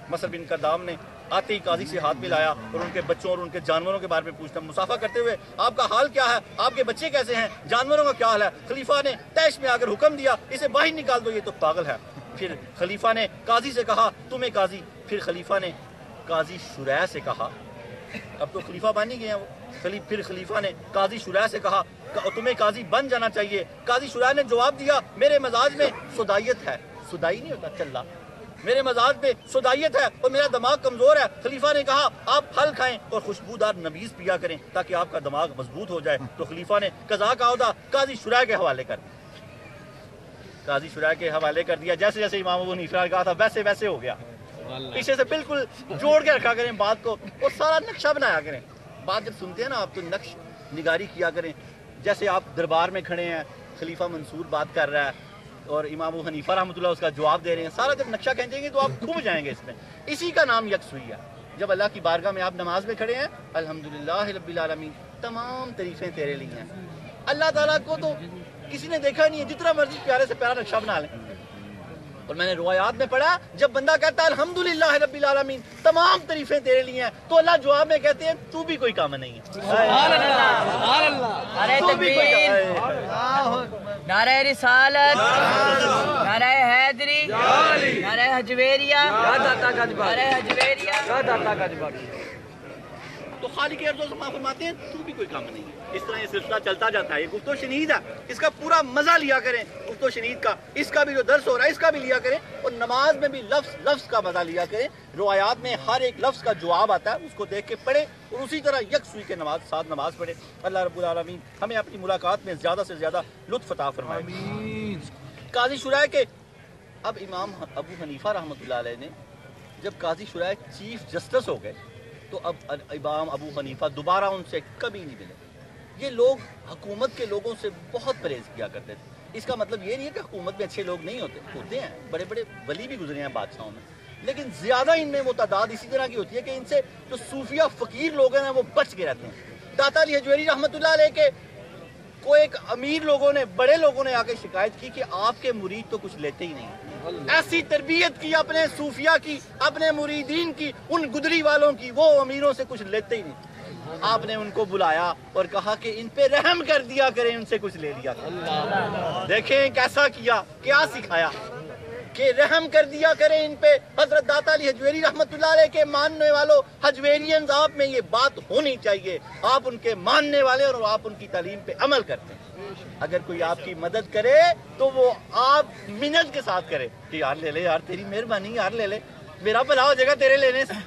C: مصر بن قدام نے آتے ہی قاضی سے ہاتھ ملایا اور ان کے بچوں اور ان کے جانوروں کے بارے میں پوچھتا، مصافحہ کرتے ہوئے آپ کا حال کیا ہے، آپ کے بچے کیسے ہیں، جانوروں کا کیا حال ہے۔ خلیفہ نے تیش میں آ کر حکم دیا اسے باہر نکال دو، یہ تو پاگل ہے۔ پھر خلیفہ نے قاضی سے کہا تمہیں قاضی، پھر خلیفہ نے قاضی شریح سے کہا، اب تو خلیفہ بن ہی گئے ہیں وہ، پھر خلیفہ نے قاضی شریح سے کہا تمہیں قاضی بن جانا چاہیے۔ قاضی شریح نے جواب دیا میرے مزاج میں سدائیت ہے، سدائی نہیں ہوتا چلا، میرے مزاج میں سدائیت ہے اور میرا دماغ کمزور ہے۔ خلیفہ نے کہا آپ پھل کھائیں اور خوشبودار نبیذ پیا کریں تاکہ آپ کا دماغ مضبوط ہو جائے۔ تو خلیفہ نے قضا کا عہدہ قاضی شریح کے حوالے کر دیا، قاضی شریح کے حوالے کر دیا۔ جیسے جیسے امام ابو حنیفہ نے کہا تھا ویسے ویسے ہو گیا۔ پیچھے سے بالکل جوڑ کے رکھا کریں بات کو، اور سارا نقشہ بنایا کریں۔ بات جب سنتے ہیں نا آپ تو نقش نگاری کیا کریں۔ جیسے آپ دربار میں کھڑے ہیں، خلیفہ منصور بات کر رہا ہے اور امام ابو حنیفہ رحمۃ اللہ اس کا جواب دے رہے ہیں، سارا جب نقشہ کھینچیں گے تو آپ ڈوب جائیں گے اس میں۔ اسی کا نام یکسوئی ہے۔ جب اللہ کی بارگاہ میں آپ نماز میں کھڑے ہیں، الحمدللہ رب العالمین، تمام تعریفیں تیرے لیے ہیں۔ اللہ تعالیٰ کو تو کسی نے دیکھا نہیں ہے، جتنا مرضی پیارے سے پیارا نقشہ بنا لیں۔ اور میں نے روایات میں پڑھا جب بندہ کہتا ہے الحمدللہ رب العالمین، تمام تعریفیں تیرے لیے ہیں، تو اللہ جواب میں کہتے ہیں تو بھی کوئی کام نہیں ہے۔
E: نعرہ تکبیر، نعرہ رسالت، نعرہ حیدری، نعرہ حجویریہ، نعرہ حجویریہ۔
C: تو خالق ارض و زمان فرماتے ہیں تو بھی کوئی کام نہیں ہے۔ اس طرح یہ سلسلہ چلتا جاتا ہے، یہ گفت و شنید ہے، اس کا پورا مزہ لیا کریں گفت و شنید کا، اس کا بھی جو درس ہو رہا ہے اس کا بھی لیا کریں، اور نماز میں بھی لفظ کا مزہ لیا کریں۔ روایات میں ہر ایک لفظ کا جواب آتا ہے، اس کو دیکھ کے پڑھیں اور اسی طرح یکسوئی کے ساتھ نماز پڑھیں۔ اللہ رب العالمین ہمیں اپنی ملاقات میں زیادہ سے زیادہ لطف عطا فرمائے۔ قاضی شرائع کے اب امام ابو حنیفہ رحمۃ اللہ علیہ نے جب قاضی شرائع چیف جسٹس ہو گئے تو اب امام ابو حنیفہ دوبارہ ان سے کبھی نہیں ملے۔ یہ لوگ حکومت کے لوگوں سے بہت پرہیز کیا کرتے تھے۔ اس کا مطلب یہ نہیں ہے کہ حکومت میں اچھے لوگ نہیں ہوتے ہیں، بڑے بڑے ولی بھی گزرے ہیں بادشاہوں میں، لیکن زیادہ ان میں وہ تعداد اسی طرح کی ہوتی ہے کہ ان سے جو صوفیہ فقیر لوگ ہیں وہ بچ کے رہتے ہیں۔ داتا علی حجویری رحمۃ اللہ علیہ کے کو ایک امیر لوگوں نے، بڑے لوگوں نے آ کے شکایت کی کہ آپ کے مرید تو کچھ لیتے ہی نہیں، ایسی تربیت کی اپنے صوفیہ کی، اپنے مریدین کی، ان گدری والوں کی، وہ امیروں سے کچھ لیتے ہی نہیں۔ آپ نے ان کو بلایا اور کہا کہ ان پہ رحم کر دیا کریں، ان سے کچھ لے لیا کریں۔ دیکھیں کیسا کیا، کیا سکھایا کہ رحم کر دیا کریں ان پہ۔ حضرت داتا علی حجویری رحمۃ اللہ علیہ کے ماننے والوں، حجویرینز، آپ میں یہ بات ہونی چاہیے، آپ ان کے ماننے والے اور آپ ان کی تعلیم پہ عمل کرتے ہیں۔ اگر کوئی آپ کی مدد کرے تو وہ آپ منت کے ساتھ کرے کہ یار لے لے، یار تیری مہربانی، یار لے لے، میرا بھلا ہو جائے گا تیرے لینے سے۔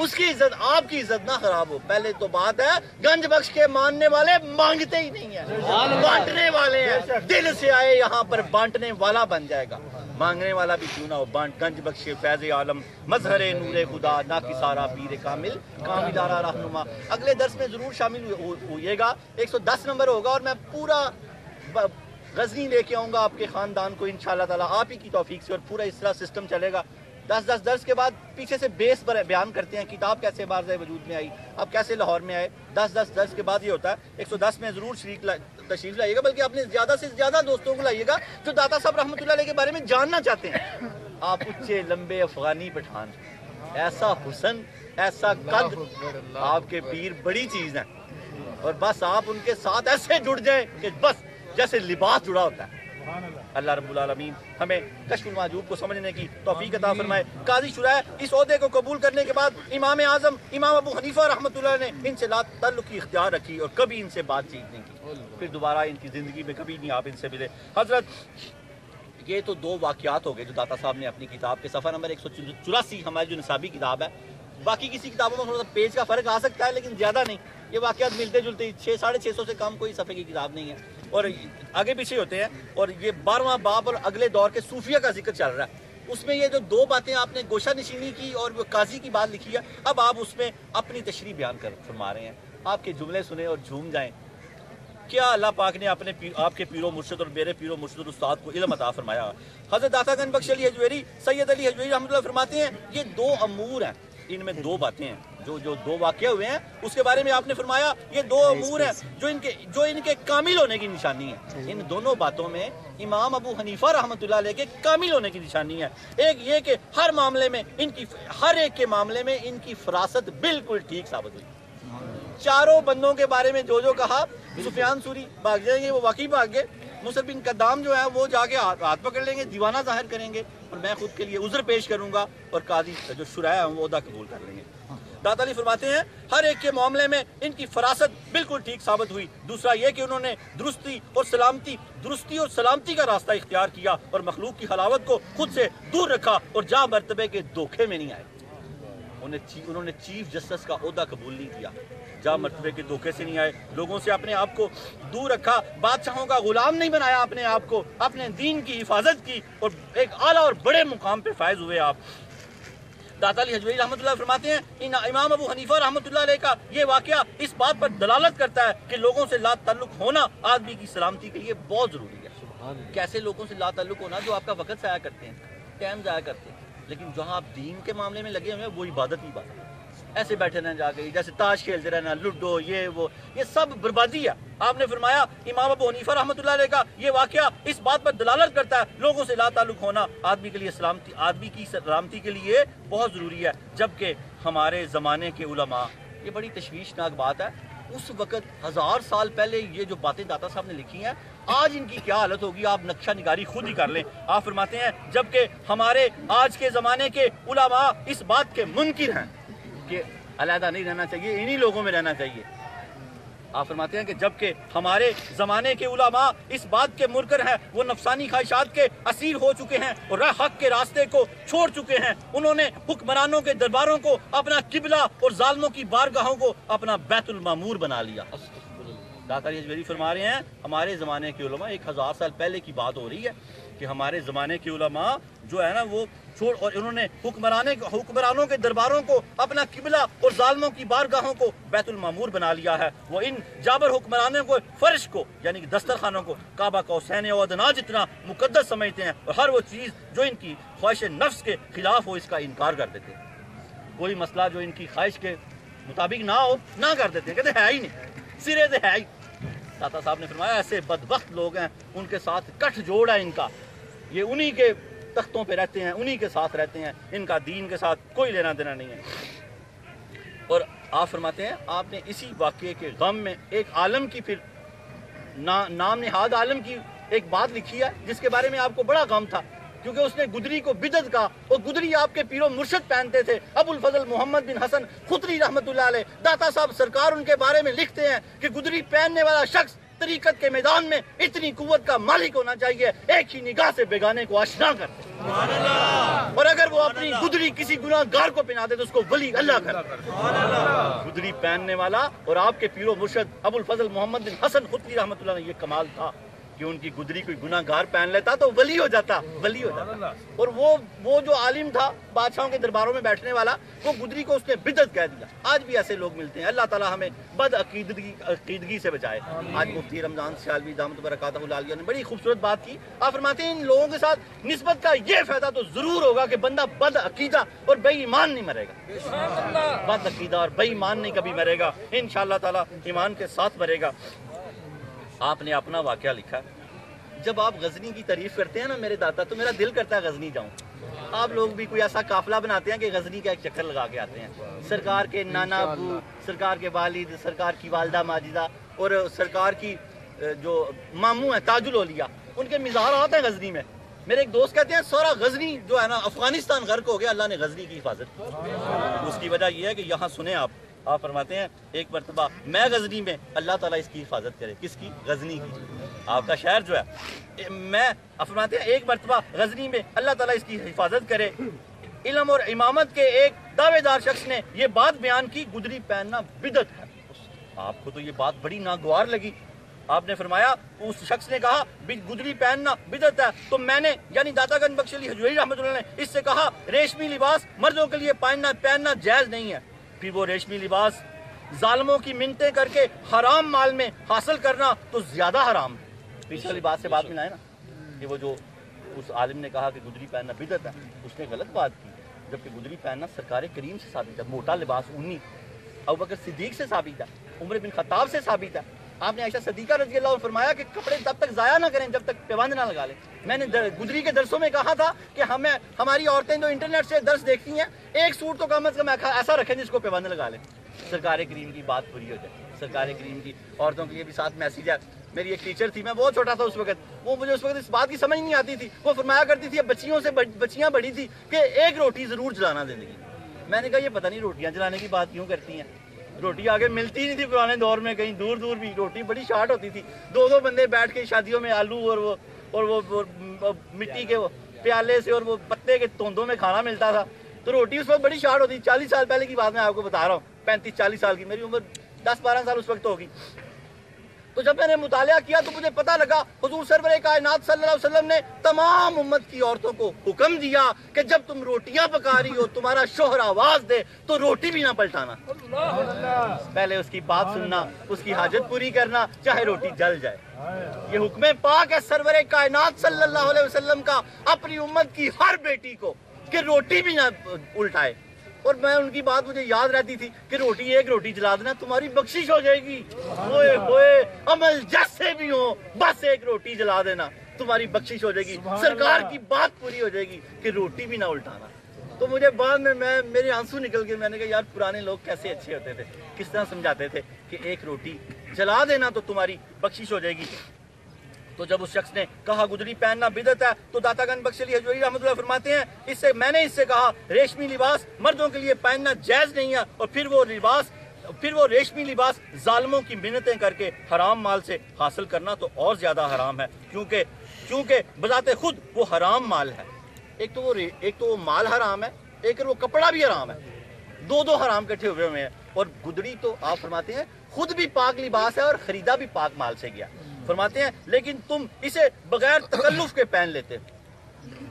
C: اس کی عزت، آپ کی عزت نہ خراب ہو۔ پہلے تو بات ہے گنج بخش کے ماننے والے مانگتے ہی نہیں ہیں، بانٹنے والے ہیں۔ دل سے آئے یہاں پر بانٹنے والا بن جائے گا، مانگنے والا بھی کیوں نہ ہو۔ گنج بخش فیض عالم مظہر نور خدا، نا کسارا پیر کامل کاملارا رہنما۔ اگلے درس میں ضرور شامل ہوئیے گا، 110 نمبر ہوگا، اور میں پورا غزنی لے کے آؤں گا آپ کے خاندان کو انشاءاللہ تعالیٰ، آپ ہی کی توفیق سے، اور پورا اس طرح سسٹم چلے گا۔ 10 درس کے بعد پیچھے سے بیس پر بیان کرتے ہیں کتاب کیسے بارز وجود میں آئی، آپ کیسے لاہور میں آئے۔ 10 درس کے بعد یہ ہوتا ہے 110 میں ضرور تشریف لائیے گا، بلکہ اپنے زیادہ سے زیادہ دوستوں کو لائیے گا جو داتا صاحب رحمۃ اللہ علیہ کے بارے میں جاننا چاہتے ہیں۔ آپ اچھے لمبے افغانی پٹھان، ایسا حسن، ایسا قد، آپ کے پیر بڑی چیز ہیں، اور بس آپ ان کے ساتھ ایسے جڑ جائیں کہ بس جیسے لباس جڑا ہوتا ہے۔ اللہ رب العالمین ہمیں کشف المحجوب کو سمجھنے کی توفیق عطا فرمائے۔ قاضی شرائع اس عہدے کو قبول کرنے کے بعد امام اعظم امام ابو حنیفہ رحمۃ اللہ نے ان سے لا تعلقی اختیار رکھی اور کبھی ان سے بات چیت نہیں کی، پھر دوبارہ ان کی زندگی میں کبھی نہیں آپ ان سے ملے۔ حضرت یہ تو 2 واقعات ہو گئے جو داتا صاحب نے اپنی کتاب کے صفحہ نمبر 184 ہماری جو نصابی کتاب ہے، باقی کسی کتابوں میں تھوڑا سا پیج کا فرق آ سکتا ہے لیکن زیادہ نہیں، یہ واقعات ملتے جلتے 600-650 سے کم کوئی صفحے کی کتاب نہیں ہے، اور آگے پیچھے ہوتے ہیں۔ اور یہ 12واں باب اور اگلے دور کے صوفیہ کا ذکر چل رہا ہے، اس میں یہ جو 2 باتیں آپ نے گوشہ نشینی کی اور وہ قاضی کی بات لکھی ہے، اب آپ اس میں اپنی تشریح بیان کر فرما رہے ہیں۔ آپ کے جملے سنیں اور جھوم جائیں۔ کیا اللہ پاک نے آپ کے پیر و مرشد اور میرے پیر و مرشد اور استاد کو علم عطا فرمایا۔ حضرت داتا گنج بخش علی حجویری سید علی حجویری رحمۃ اللہ فرماتے ہیں یہ 2 امور ہیں، ان میں 2 باتیں ہیں، جو 2 واقعے ہوئے ہیں اس کے بارے میں آپ نے فرمایا یہ 2 امور ہیں جو ان کے کامل ہونے کی نشانی ہے۔ ان دونوں باتوں میں امام ابو حنیفہ رحمۃ اللہ علیہ کے کامل ہونے کی نشانی ہے۔ ایک یہ کہ ہر معاملے میں ہر ایک کے معاملے میں ان کی فراست بالکل ٹھیک ثابت ہوئی۔ چاروں بندوں کے بارے میں جو کہا، سفیان ثوری بھاگ جائیں گے، وہ واقعی بھاگ گئے۔ مصعب بن قدام جو ہے وہ جا کے ہاتھ پکڑ لیں گے، دیوانہ ظاہر کریں گے، اور میں خود کے لیے عذر پیش کروں گا، اور قاضی جو شرائع ہیں وہ عہدہ قبول کر لیں گے۔ داتا علی فرماتے ہیں ہر ایک کے معاملے میں ان کی فراست بالکل ٹھیک ثابت ہوئی۔ دوسرا یہ کہ انہوں نے درستی اور سلامتی کا راستہ اختیار کیا اور مخلوق کی حلاوت کو خود سے دور رکھا اور جا مرتبے کے دھوکے میں نہیں آئے۔ انہوں نے چیف جسٹس کا عہدہ قبول نہیں کیا، جا مرتبے کے دھوکے سے نہیں آئے، لوگوں سے اپنے آپ کو دور رکھا، بادشاہوں کا غلام نہیں بنایا اپنے آپ کو، اپنے دین کی حفاظت کی، اور ایک اعلیٰ اور بڑے مقام پہ فائز ہوئے آپ۔ داتا علی حجویری رحمۃ اللہ فرماتے ہیں امام ابو حنیفہ رحمۃ اللہ علیہ کا یہ واقعہ اس بات پر دلالت کرتا ہے کہ لوگوں سے لا تعلق ہونا آدمی کی سلامتی کے لیے بہت ضروری ہے۔ کیسے لوگوں سے لا تعلق ہونا؟ جو آپ کا وقت ضائع کرتے ہیں، ٹائم ضائع کرتے ہیں، لیکن جہاں آپ دین کے معاملے میں لگے ہوئے ہیں وہ عبادت ہی عبادت ہے۔ ایسے بیٹھے رہنا جا کے جیسے تاش کھیلتے رہنا، لوڈو، یہ سب بربادی ہے۔ آپ نے فرمایا امام ابو حنیفہ رحمۃ اللہ علیہ کا یہ واقعہ اس بات پر دلالت کرتا ہے لوگوں سے لا تعلق ہونا آدمی کی سلامتی کے لیے بہت ضروری ہے۔ جبکہ ہمارے زمانے کے علماء، یہ بڑی تشویشناک بات ہے، اس وقت 1000 سال پہلے یہ جو باتیں داتا صاحب نے لکھی ہیں، آج ان کی کیا حالت ہوگی آپ نقشہ نگاری خود ہی کر لیں۔ آپ فرماتے ہیں جبکہ ہمارے آج کے زمانے کے علماء اس بات کے منکر ہیں کہ علیحدہ نہیں رہنا چاہیے، انہی لوگوں میں رہنا چاہیے۔ آپ فرماتے ہیں کہ جبکہ ہمارے زمانے کے علماء اس بات کے منکر ہیں، وہ نفسانی خواہشات کے اسیر ہو چکے ہیں اور راہ حق کے راستے کو چھوڑ چکے ہیں، انہوں نے حکمرانوں کے درباروں کو اپنا قبلہ اور ظالموں کی بارگاہوں کو اپنا بیت المعمور بنا لیا۔ داتا اجمیری فرما رہے ہیں ہمارے زمانے کے علماء، 1000 سال پہلے کی بات ہو رہی ہے کہ ہمارے زمانے کے علماء جو ہے نا وہ چھوڑ، اور انہوں نے حکمرانوں کے درباروں کو اپنا قبلہ اور ظالموں کی بارگاہوں کو بیت المعمور بنا لیا ہے۔ وہ ان جابر حکمرانوں کو فرش کو یعنی کہ دسترخوانوں کو کعبہ قوسین و ادنیٰ جتنا مقدس سمجھتے ہیں، اور ہر وہ چیز جو ان کی خواہش نفس کے خلاف ہو اس کا انکار کر دیتے ہیں۔ کوئی مسئلہ جو ان کی خواہش کے مطابق نہ ہو نہ کر دیتے ہیں، کہتے ہے ہی نہیں، سرے سے ہے ہی۔ داتا صاحب نے فرمایا ایسے بدبخت لوگ ہیں، ان کے ساتھ کٹھ جوڑ ہے ان کا، یہ انہی کے تختوں پہ رہتے ہیں، انہی کے ساتھ رہتے ہیں، ان کا دین کے ساتھ کوئی لینا دینا نہیں ہے۔ اور آپ فرماتے ہیں آپ نے اسی واقعے کے غم میں ایک عالم کی پھر نام نہاد عالم کی ایک بات لکھی ہے جس کے بارے میں آپ کو بڑا غم تھا، کیونکہ اس نے گدری کو بدعت کہا، اور گدری آپ کے پیر و مرشد پہنتے تھے، ابو الفضل محمد بن حسن خطری رحمۃ اللہ علیہ۔ داتا صاحب سرکار ان کے بارے میں لکھتے ہیں کہ گدری پہننے والا شخص طریقت کے میدان میں اتنی قوت کا مالک ہونا چاہیے ایک ہی نگاہ سے بیگانے کو آشنا کرتے، اور اگر وہ اپنی گدری کسی گناہ گار کو پہنا دے تو اس کو ولی اللہ کرتے۔ گدری پہننے والا اور آپ کے پیر و مرشد ابو الفضل محمد بن حسن خطری رحمۃ اللہ علیہ، یہ کمال تھا کہ ان کی گدری کوئی گناہ گار پہن لیتا تو ولی ہو جاتا، ولی ہو جاتا۔ اور وہ جو عالم تھا بادشاہوں کے درباروں میں بیٹھنے والا، وہ گدری کو اس نے بدعت کہہ دیا۔ آج بھی ایسے لوگ ملتے ہیں، اللہ تعالیٰ ہمیں بد عقیدگی سے بچائے۔ آج مفتی رمضان سیالوی دامت برکاتہ العالیہ نے بڑی خوبصورت بات کی۔ آپ فرماتے ہیں ان لوگوں کے ساتھ نسبت کا یہ فائدہ تو ضرور ہوگا کہ بندہ بد عقیدہ اور بے ایمان نہیں مرے گا، بد عقیدہ اور بے ایمان نہیں کبھی مرے گا، انشاءاللہ تعالیٰ ایمان کے ساتھ مرے گا۔ آپ نے اپنا واقعہ لکھا، جب آپ غزنی کی تعریف کرتے ہیں نا میرے داتا، تو میرا دل کرتا ہے غزنی جاؤں۔ آپ لوگ بھی کوئی ایسا قافلہ بناتے ہیں کہ غزنی کا ایک چکر لگا کے آتے ہیں۔ سرکار کے نانا ابو، سرکار کے والد، سرکار کی والدہ ماجدہ اور سرکار کی جو ماموں ہیں تاج الاولیاء، ان کے مزارات ہیں غزنی میں۔ میرے ایک دوست کہتے ہیں سورا غزنی جو ہے نا افغانستان غرق ہو گیا، اللہ نے غزنی کی حفاظت کی۔ اس کی وجہ یہ ہے کہ یہاں سنیں آپ فرماتے ہیں ایک مرتبہ میں غزنی میں، اللہ تعالیٰ اس کی حفاظت کرے۔ کس کی؟ غزنی کی، آپ کا شہر جو ہے۔ میں فرماتے ہیں ایک مرتبہ غزنی میں، اللہ تعالیٰ اس کی حفاظت کرے۔ علم اور امامت کے ایک دعوے دار شخص نے یہ بات بیان کی، گدری پہننا بدعت ہے۔ آپ کو تو یہ بات بڑی ناگوار لگی۔ آپ نے فرمایا اس شخص نے کہا گدری پہننا بدعت ہے، تو میں نے یعنی داتا گنج بخش علی حجویری رحمۃ اللہ نے اس سے کہا ریشمی لباس مردوں کے لیے پہننا جائز نہیں ہے۔ پھر وہ ریشمی لباس ظالموں کی منتیں کر کے حرام مال میں حاصل کرنا تو زیادہ حرام ہے۔ پچھلی بات سے بات ملائے نا کہ وہ جو اس عالم نے کہا کہ گدری پہننا بدعت ہے، اس نے غلط بات کی، جبکہ گدری پہننا سرکار کریم سے ثابت ہے، موٹا لباس اونی ابوبکر صدیق سے ثابت ہے، عمر بن خطاب سے ثابت ہے۔ آپ نے عائشہ صدیقہ رضی اللہ عنہ فرمایا کہ کپڑے تب تک ضائع نہ کریں جب تک پیوند نہ لگا لیں۔ میں نے گدری کے درسوں میں کہا تھا کہ ہماری عورتیں جو انٹرنیٹ سے درس دیکھتی ہیں، ایک سوٹ تو کم از کم ایسا رکھیں جس کو پیوند لگا لیں، سرکار کریم کی بات پوری ہو جائے۔ سرکار کریم کی عورتوں کے لیے بھی ساتھ میسیج ہے۔ میری ایک ٹیچر تھی، میں بہت چھوٹا تھا اس وقت، وہ مجھے اس وقت اس بات کی سمجھ نہیں آتی تھی، وہ فرمایا کرتی تھی بچیاں بڑی تھی کہ ایک روٹی ضرور جلانا زندگی۔ میں نے کہا یہ پتہ نہیں روٹیاں جلانے کی بات کیوں کرتی ہیں، روٹی آگے ملتی نہیں تھی پرانے دور میں، کہیں دور دور بھی روٹی بڑی شارٹ ہوتی تھی، دو بندے بیٹھ کے شادیوں میں آلو اور وہ مٹی کے پیالے سے اور وہ پتے کے توندوں میں کھانا ملتا تھا، تو روٹی اس وقت بڑی شارٹ ہوتی تھی۔ 40 سال پہلے کی بات میں آپ کو بتا رہا ہوں، 35-40 سال کی، میری عمر 10-12 سال اس وقت ہوگی۔ تو جب میں نے مطالعہ کیا تو مجھے پتہ لگا حضور سرور کائنات صلی اللہ علیہ وسلم نے تمام امت کی عورتوں کو حکم دیا کہ جب تم روٹیاں پکا رہی ہو، تمہارا شوہر آواز دے تو روٹی بھی نہ پلٹانا، پہلے اس کی بات سننا، اس کی حاجت پوری کرنا، چاہے روٹی جل جائے۔ یہ حکم پاک ہے سرور کائنات صلی اللہ علیہ وسلم کا اپنی امت کی ہر بیٹی کو کہ روٹی بھی نہ الٹائے۔ اور میں ان کی بات مجھے یاد رہتی تھی کہ ایک روٹی جلا دینا تمہاری بخشش ہو جائے گی، ہوئے ہوئے عمل جیسے بھی ہو بس ایک روٹی جلا دینا تمہاری بخشش ہو جائے گی، سرکار کی بات پوری ہو جائے گی کہ روٹی بھی نہ الٹانا۔ تو مجھے بعد میں میرے آنسو نکل گئے، میں نے کہا یار پرانے لوگ کیسے اچھے ہوتے تھے، کس طرح سمجھاتے تھے کہ ایک روٹی جلا دینا تو تمہاری بخشش ہو جائے گی۔ تو جب اس شخص نے کہا گدڑی پہننا بدعت ہے تو داتا گنج بخش علی حجویری رحمۃ اللہ فرماتے ہیں میں نے اس سے کہا ریشمی لباس مردوں کے لیے پہننا جائز نہیں ہے، اور پھر وہ ریشمی لباس ظالموں کی منتیں کر کے حرام مال سے حاصل کرنا تو اور زیادہ حرام ہے، کیونکہ بذات خود وہ حرام مال ہے۔ ایک تو وہ مال حرام ہے، ایک وہ کپڑا بھی حرام ہے، دو حرام کٹھے ہوئے ہیں۔ اور گدڑی تو آپ فرماتے ہیں خود بھی پاک لباس ہے اور خریدا بھی پاک مال سے گیا، فرماتے ہیں لیکن تم اسے بغیر تکلف کے پہن لیتے۔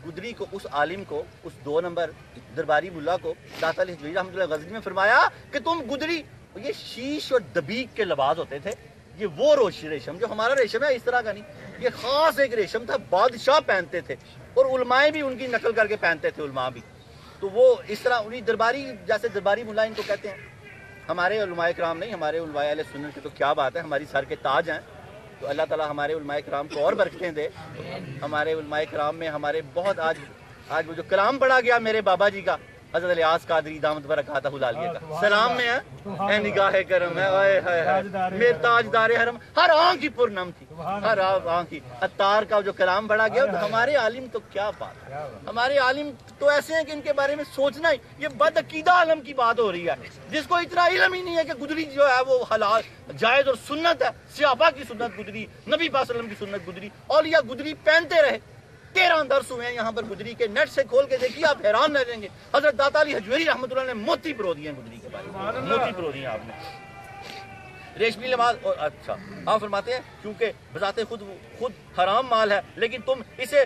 C: گدڑی کو اس عالم کو، اس 2 نمبر درباری ملا کو داتا علی حجویری رحمۃ اللہ غزنوی میں فرمایا کہ تم گدڑی، یہ شیش اور دبیق کے لباس ہوتے تھے، یہ وہ ریشم جو ہمارا ریشم ہے اس طرح کا نہیں، یہ خاص ایک ریشم تھا، بادشاہ پہنتے تھے اور علماء بھی ان کی نقل کر کے پہنتے تھے، علماء بھی۔ تو وہ اس طرح انہیں درباری، جیسے درباری ملا ان کو کہتے ہیں، ہمارے علماء کرام نہیں، ہمارے علماء اہل سنت کی تو کیا بات ہے، ہماری سر کے تاج ہیں۔ تو اللہ تعالیٰ ہمارے علماء کرام کو اور برکتیں دے۔ ہمارے علماء کرام میں ہمارے بہت آج وہ جو کلام پڑھا گیا میرے بابا جی کا، حضرت الیاس قادری دامت برکاتہ العالیہ کا، سلام میں ہے اے نگاہ کرم ہے، اے ہائے میرے تاجدار حرم، ہر آنکھ کی پرنم تھی، ہر آنکھ کی عطار کا جو کلام پڑھا گیا۔ ہمارے عالم تو کیا بات ہے، ہمارے عالم تو ایسے ہیں کہ ان کے بارے میں سوچنا ہی، یہ بد عقیدہ عالم کی بات ہو رہی ہے، جس کو اتنا علم ہی نہیں ہے کہ گدڑی جو ہے وہ حلال جائز اور سنت ہے، صحابہ کی سنت گدڑی، نبی پاک صلی اللہ علیہ وسلم کی سنت گدڑی، اولیاء گدڑی پہنتے رہے۔ 13 درس ہوئے ہیں یہاں پر گدڑی کے، نیٹ سے کھول کے دیکھیے آپ حیران رہ جائیں گے۔ حضرت داتا علی حجویری رحمۃ اللہ نے موتی پرو دیے ہیں گدڑی کے بارے میں، موتی پرو دیے ہیں آپ نے۔ ریشمی لباس، اور اچھا آپ فرماتے ہیں کیونکہ بذات خود حرام مال ہے، لیکن تم اسے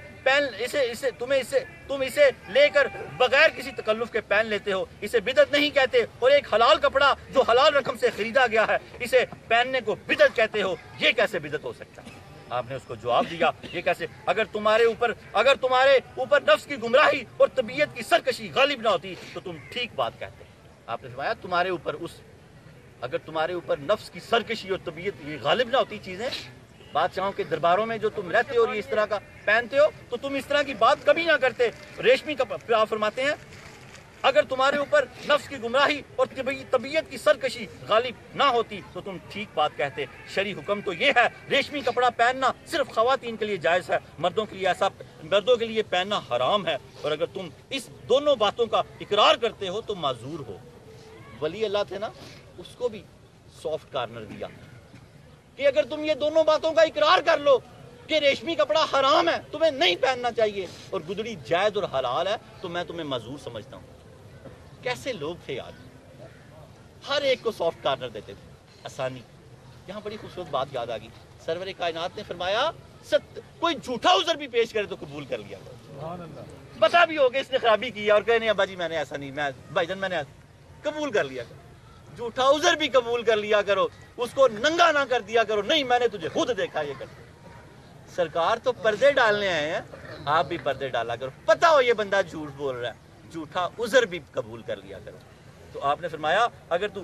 C: لے کر بغیر کسی تکلف کے پہن لیتے ہو، اسے بدعت نہیں کہتے، اور ایک حلال کپڑا جو حلال رقم سے خریدا گیا ہے اسے پہننے کو بدعت کہتے ہو، یہ کیسے بدعت ہو سکتا ہے؟ آپ نے اس کو جواب دیا، یہ کیسے، اگر تمہارے اوپر نفس کی گمراہی اور طبیعت کی سرکشی غالب نہ ہوتی تو تم ٹھیک بات کہتے۔ آپ نے فرمایا اگر تمہارے اوپر نفس کی سرکشی اور طبیعت یہ غالب نہ ہوتی چیزیں، بادشاہوں کے درباروں میں جو تم رہتے ہو اور یہ اس طرح کا پہنتے ہو تو تم اس طرح کی بات کبھی نہ کرتے۔ ریشمی کپڑا، آپ فرماتے ہیں اگر تمہارے اوپر نفس کی گمراہی اور طبیعت کی سرکشی غالب نہ ہوتی تو تم ٹھیک بات کہتے۔ شرعی حکم تو یہ ہے ریشمی کپڑا پہننا صرف خواتین کے لیے جائز ہے، مردوں کے لیے پہننا حرام ہے، اور اگر تم اس دونوں باتوں کا اقرار کرتے ہو تو معذور ہو۔ ولی اللہ تھے نا، اس کو بھی سافٹ کارنر دیا کہ اگر تم یہ دونوں باتوں کا اقرار کر لو کہ ریشمی کپڑا حرام ہے، تمہیں نہیں پہننا چاہیے، اور گدڑی جائز اور حلال ہے، تو میں تمہیں معذور سمجھتا ہوں۔ کیسے لوگ تھے آج، ہر ایک کو سافٹ کارنر دیتے تھے، آسانی۔ یہاں بڑی خوبصورت بات یاد آ گئی، سرور کائنات نے فرمایا کوئی جھوٹا عذر بھی پیش کرے تو قبول کر لیا کرو۔ پتا بھی ہوگا اس نے خرابی کی اور کہنے ابا جی میں نے ایسا نہیں، بھائی جان میں نے قبول کر لیا کرو، جھوٹا عذر بھی قبول کر لیا کرو، اس کو ننگا نہ کر دیا کرو، نہیں میں نے تجھے خود دیکھا یہ کر۔ سرکار تو پردے ڈالنے آئے ہیں، آپ بھی پردے ڈالا کرو، پتا ہو یہ بندہ جھوٹ بول رہا ہے، جھوٹا عذر بھی قبول کر لیا کرو۔ تو آپ نے فرمایا اگر تو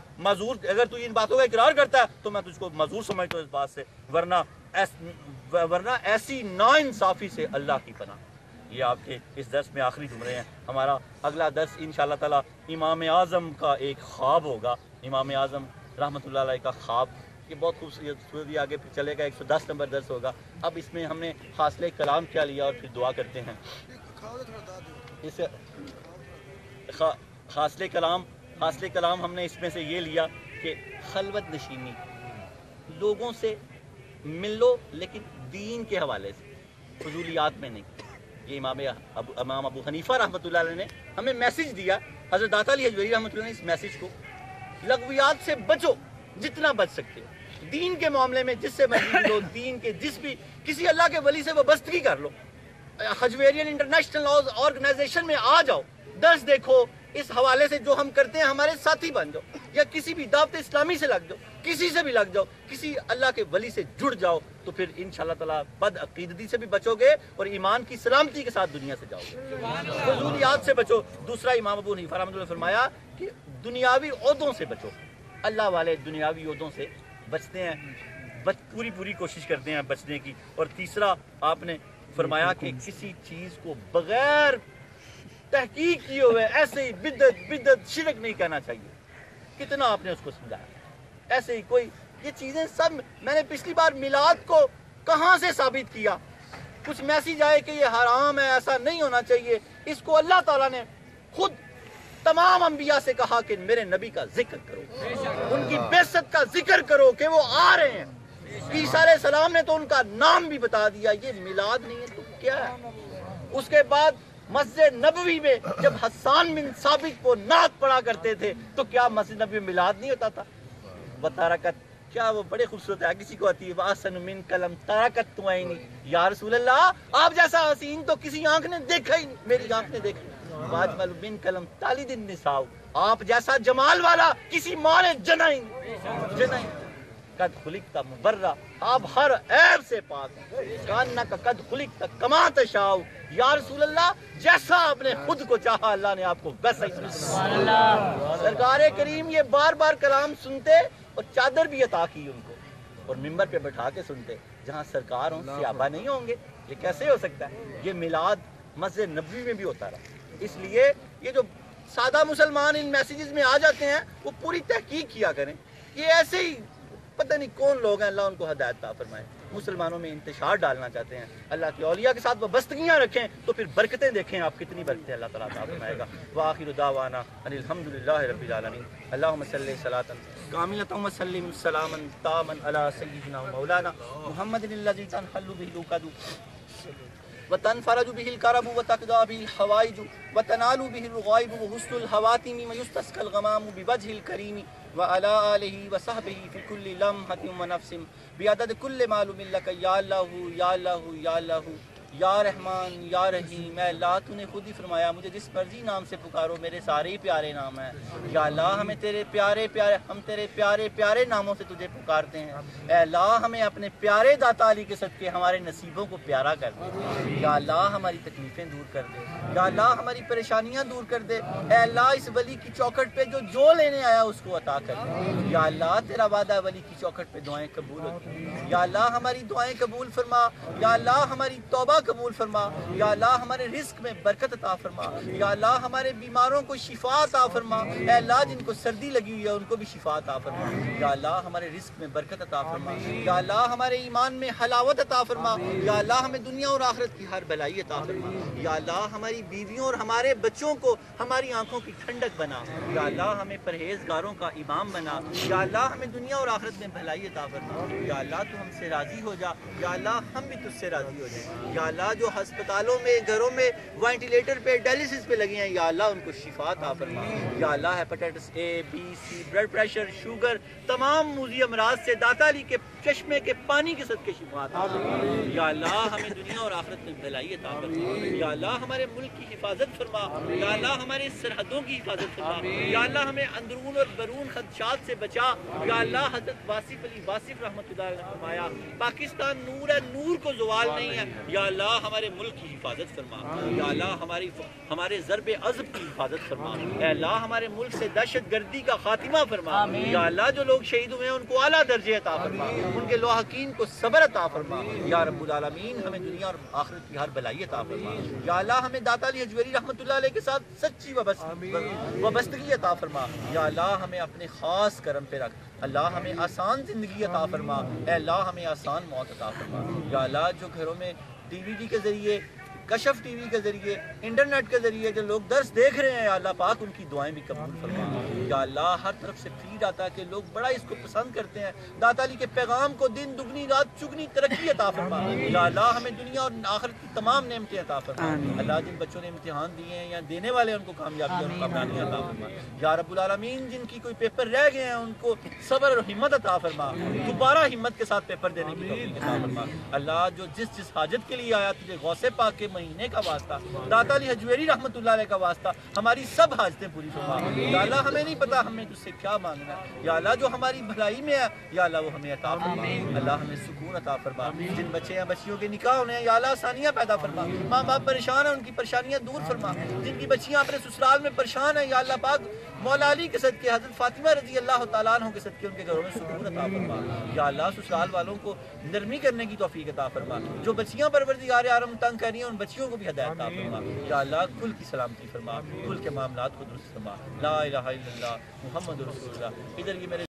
C: ان باتوں کا اقرار کرتا ہے تو میں تجھ کو معذور سمجھتا ہوں اس بات سے، ورنہ ایسی ناانصافی سے اللہ کی پناہ۔ یہ آپ کے اس درس میں آخری جملے ہیں۔ ہمارا اگلا درس انشاءاللہ تعالی امام اعظم کا ایک خواب ہوگا، امام اعظم رحمۃ اللہ علیہ کا خواب، یہ بہت خوبصورت، آگے پھر چلے گا 110 نمبر درس ہوگا۔ اب اس میں ہم نے حاصل کلام کیا لیا اور پھر دعا کرتے ہیں۔ اس حاصل کلام ہم نے اس میں سے یہ لیا کہ خلوت نشینی، لوگوں سے مل لو لیکن دین کے حوالے سے، فضولیات میں نہیں۔ یہ امام ابو حنیفہ رحمۃ اللہ علیہ نے ہمیں میسج دیا، حضرت داتا علی حجویری رحمۃ اللہ نے اس میسج کو، لغویات سے بچو جتنا بچ سکتے ہو، دین کے معاملے میں جس سے مرضی لو، دین کے کسی اللہ کے ولی سے وابستگی کر لو، حجویرین انٹرنیشنل آرگنائزیشن میں آ جاؤ، درس دیکھو، اس حوالے سے جو ہم کرتے ہیں ہمارے ساتھی بن جاؤ، یا کسی بھی دعوت اسلامی سے لگ جاؤ، کسی سے بھی لگ جاؤ، کسی اللہ کے ولی سے جڑ جاؤ، تو پھر انشاءاللہ تعالیٰ بد عقیدتی سے بھی بچو گے اور ایمان کی سلامتی کے ساتھ دنیا سے جاؤ گے، فضولیات سے بچو۔ دوسرا امام ابو حنیفہ رحمۃ اللہ نے فرمایا کہ دنیاوی عہدوں سے بچو، اللہ والے دنیاوی عہدوں سے بچتے ہیں، پوری کوشش کرتے ہیں بچنے کی۔ اور تیسرا آپ نے فرمایا کہ کسی چیز کو بغیر تحقیق کیے ہوئے ایسے ہی بدعت شرک نہیں کہنا چاہیے۔ کتنا آپ نے اس کو سمجھایا، ایسے ہی کوئی یہ چیزیں سب، میں نے پچھلی بار میلاد کو کہاں سے ثابت کیا؟ کچھ میسیج آئے کہ یہ حرام ہے، ایسا نہیں ہونا چاہیے، اس کو اللہ تعالیٰ نے خود تمام انبیاء سے کہا کہ میرے نبی کا ذکر کرو، ان کی بعثت کا ذکر کرو کہ وہ آ رہے ہیں۔ عیسیٰ علیہ السلام نے تو ان کا نام بھی بتا دیا، یہ میلاد نہیں ہے تو کیا ہے؟ اس کے بعد مسجد نبوی میں جب حسان بن ثابت کو نعت پڑھا کرتے تھے تو کیا مسجد نبوی میں میلاد نہیں ہوتا تھا؟ وَتَارَكَتْ، کیا وہ بڑے خوبصورت ہے، کسی کو آتی ہے وَأَحْسَنُ مِنْكَ لَمْ تَرَكَتْ تُعَيْنِي، یا رسول اللہ آپ جیسا حسین تو کسی آنکھ نے دیکھا ہی نہیں، میری آنکھ نے دیکھا۔ وَأَجْمَلُ مِنْكَ لَمْ تَلِدِ النِّسَاءُ، آپ جیسا جمال والا کسی ماں نے جنا ہی نہیں۔ قد خلقت مبرا، آپ ہر عیب سے پاک ہیں۔ کانک قد خلقت کما تشاء، یا رسول اللہ جیسا آپ نے خود کو چاہا اللہ نے آپ کو ویسا ہی سنا۔ سرکار کریم یہ بار بار کلام سنتے اور چادر بھی عطا کی ان کو، اور ممبر پہ بٹھا کے سنتے۔ جہاں سرکار ہوں صحابہ نہیں ہوں گے، یہ کیسے ہو سکتا ہے؟ یہ میلاد مسجد نبوی میں بھی ہوتا رہا۔ اس لیے یہ جو سادہ مسلمان ان میسیجز میں آ جاتے ہیں وہ پوری تحقیق کیا کریں۔ یہ ایسے ہی پتہ نہیں کون لوگ ہیں، اللہ ان کو ہدایت عطا فرمائے، مسلمانوں میں انتشار ڈالنا چاہتے ہیں۔ اللہ کے اولیاء کے ساتھ وابستگیاں رکھیں تو پھر برکتیں دیکھیں آپ کتنی برکتیں اللہ تعالیٰ عطا فرمائے گا۔ وآخر دعوانا ان الحمد للہ رب العالمین۔ اللہم صلی صلاۃ کاملۃ وسلم سلاما تاما علی سیدنا مولانا محمد الذی تنحل به العقد وتنفرج به الكرب وتقضى به الحوائج وتنال به الرغائب وحسن الخواتم ويستسقى الغمام بوجه الكريم وعلى آله وصحبه في كل لمحة ونفس بعدد كل معلوم لك یا اللہ یا اللہ یا اللہ یا رحمان یا رحیم۔ اے اللہ تو نے خود ہی فرمایا مجھے جس مرضی نام سے پکارو، میرے سارے ہی پیارے نام ہیں۔ یا اللہ ہمیں تیرے پیارے ہم تیرے پیارے ناموں سے تجھے پکارتے ہیں۔ اے اللہ ہمیں اپنے پیارے داتا علی کے صدقے ہمارے نصیبوں کو پیارا کر دے۔ یا اللہ ہماری تکلیفیں دور کر دے، یا اللہ ہماری پریشانیاں دور کر دے۔ اے اللہ اس ولی کی چوکھٹ پہ جو لینے آیا اس کو عطا کر دے۔ یا اللہ تیرا وعدہ ولی کی چوکھٹ پہ دعائیں قبول ہوتی ہیں۔ یا اللہ ہماری دعائیں قبول فرما، یا اللہ ہماری توبہ قبول فرما، یا اللہ ہمارے رزق میں برکت عطا فرما، یا اللہ ہمارے بیماروں کو شفا عطا فرما۔ اے اللہ جن کو سردی لگی ہوئی ہے ان کو بھی شفا عطا فرما۔ یا اللہ ہمارے رزق میں برکت عطا فرما، یا اللہ ہمارے ایمان میں حلاوت عطا فرما، یا اللہ ہمیں دنیا اور آخرت کی ہر بھلائی عطا فرما۔ یا اللہ ہماری بیویوں اور ہمارے بچوں کو ہماری آنکھوں کی ٹھنڈک بنا، یا اللہ ہمیں پرہیزگاروں کا امام بنا، یا اللہ ہمیں دنیا اور آخرت میں بھلائی عطا فرما۔ یا اللہ تو ہم سے راضی ہو جا، یا اللہ ہم بھی تجھ سے راضی ہو جائیں۔ یا اللہ جو ہسپتالوں میں گھروں میں وینٹیلیٹر پہ ڈائلسس پہ لگے ہیں یا اللہ ان کو شفا عطا فرما۔ یا Allah hepatitis A B C blood pressure sugar تمام موذی امراض سے داتا علی کے چشمے کے پانی کے صدقے شفا عطا فرما۔ یا اللہ ہمیں دنیا اور آخرت میں بھلائی عطا فرما۔ یا اللہ ہمارے ملک کی حفاظت فرما، یا اللہ ہمارے سرحدوں کی حفاظت فرما، یا اللہ ہمیں اندرون اور بیرون خدشات سے بچا۔ یا اللہ حضرت واصف علی واصف رحمۃ اللہ علیہ نے فرمایا پاکستان نور ہے، نور کو زوال نہیں ہے۔ یا اللہ ہمارے ملک کی حفاظت فرما، یا اللہ ہمارے ضرب عزب کی حفاظت فرما۔ اے اللہ ہمارے ملک سے دہشت گردی کا خاتمہ فرما۔ یا اللہ جو لوگ شہید ہوئے ہیں ان کو اعلیٰ درجے عطا فرما، ان کے لواحقین کو صبر عطا فرما۔ یا رب العالمین ہمیں دنیا اور آخرت کی ہر بھلائی عطا فرما۔ یا اللہ ہمیں داتا علی حجویری رحمۃ اللہ علیہ کے ساتھ سچی وابستگی عطا فرما۔ یا اللہ ہمیں اپنے خاص کرم پہ رکھ، اللہ ہمیں آسان زندگی عطا فرما۔ اے اللہ ہمیں آسان موت عطا فرما۔ یا اللہ جو گھروں میں ٹی وی کے ذریعے، کشف ٹی وی کے ذریعے، انٹرنیٹ کے ذریعے جو لوگ درس دیکھ رہے ہیں یا اللہ پاک ان کی دعائیں بھی قبول فرما۔ یا اللہ ہر طرف سے فیڈ آتا ہے کہ لوگ بڑا اس کو پسند کرتے ہیں، داتا علی کے پیغام کو دن دگنی رات چگنی ترقی عطا فرما۔ یا اللہ ہمیں دنیا اور آخرت کی تمام نعمتیں عطا فرما۔ اللہ جن بچوں نے امتحان دیے ہیں یا دینے والے ان کو کامیابی اور کامیابی عطا فرما۔ یا رب العالمین جن کی کوئی پیپر رہ گئے ہیں ان کو صبر اور ہمت عطا فرما، دوبارہ ہمت کے ساتھ پیپر دینے کی توفیق عطا فرما۔ اللہ جو جس حاجت کے لیے آیا تجھے غوث پاک کے مہینے کا واسطہ، داتا علی حجویری رحمۃ اللہ علیہ کا واسطہ ہماری سب حاجتیں پوری فرما۔ یا اللہ ہمیں نہیں پتا ہمیں تجھ سے کیا مانگنا ہے، یا اللہ جو ہماری بھلائی میں ہے یا اللہ وہ ہمیں عطا فرما۔ اللہ ہمیں سکون عطا فرما، جن بچے یا بچیوں کے نکاح ہونے ہیں یا اللہ آسانیاں پیدا فرما، ماں باپ پریشان ہیں ان کی پریشانیاں دور فرما، جن کی بچیاں اپنے سسرال میں پریشان ہیں یا اللہ پاک مولا علی کے صدقے، حضرت فاطمہ رضی اللہ تعالیٰ عنہ کے صدقے ان کے گھروں میں سکون عطا فرما۔ یا اللہ سسرال والوں کو نرمی کرنے کی توفیق عطا فرما، جو بچیاں پروردگار عالم تنگ کر رہی ہیں ان بچیوں کو بھی ہدایت عطا فرما۔ یا اللہ کل کی سلامتی فرما، کل کے معاملات کو درست فرما۔ لا الہ الا اللہ محمد رسول اللہ۔ ادھر یہ میرے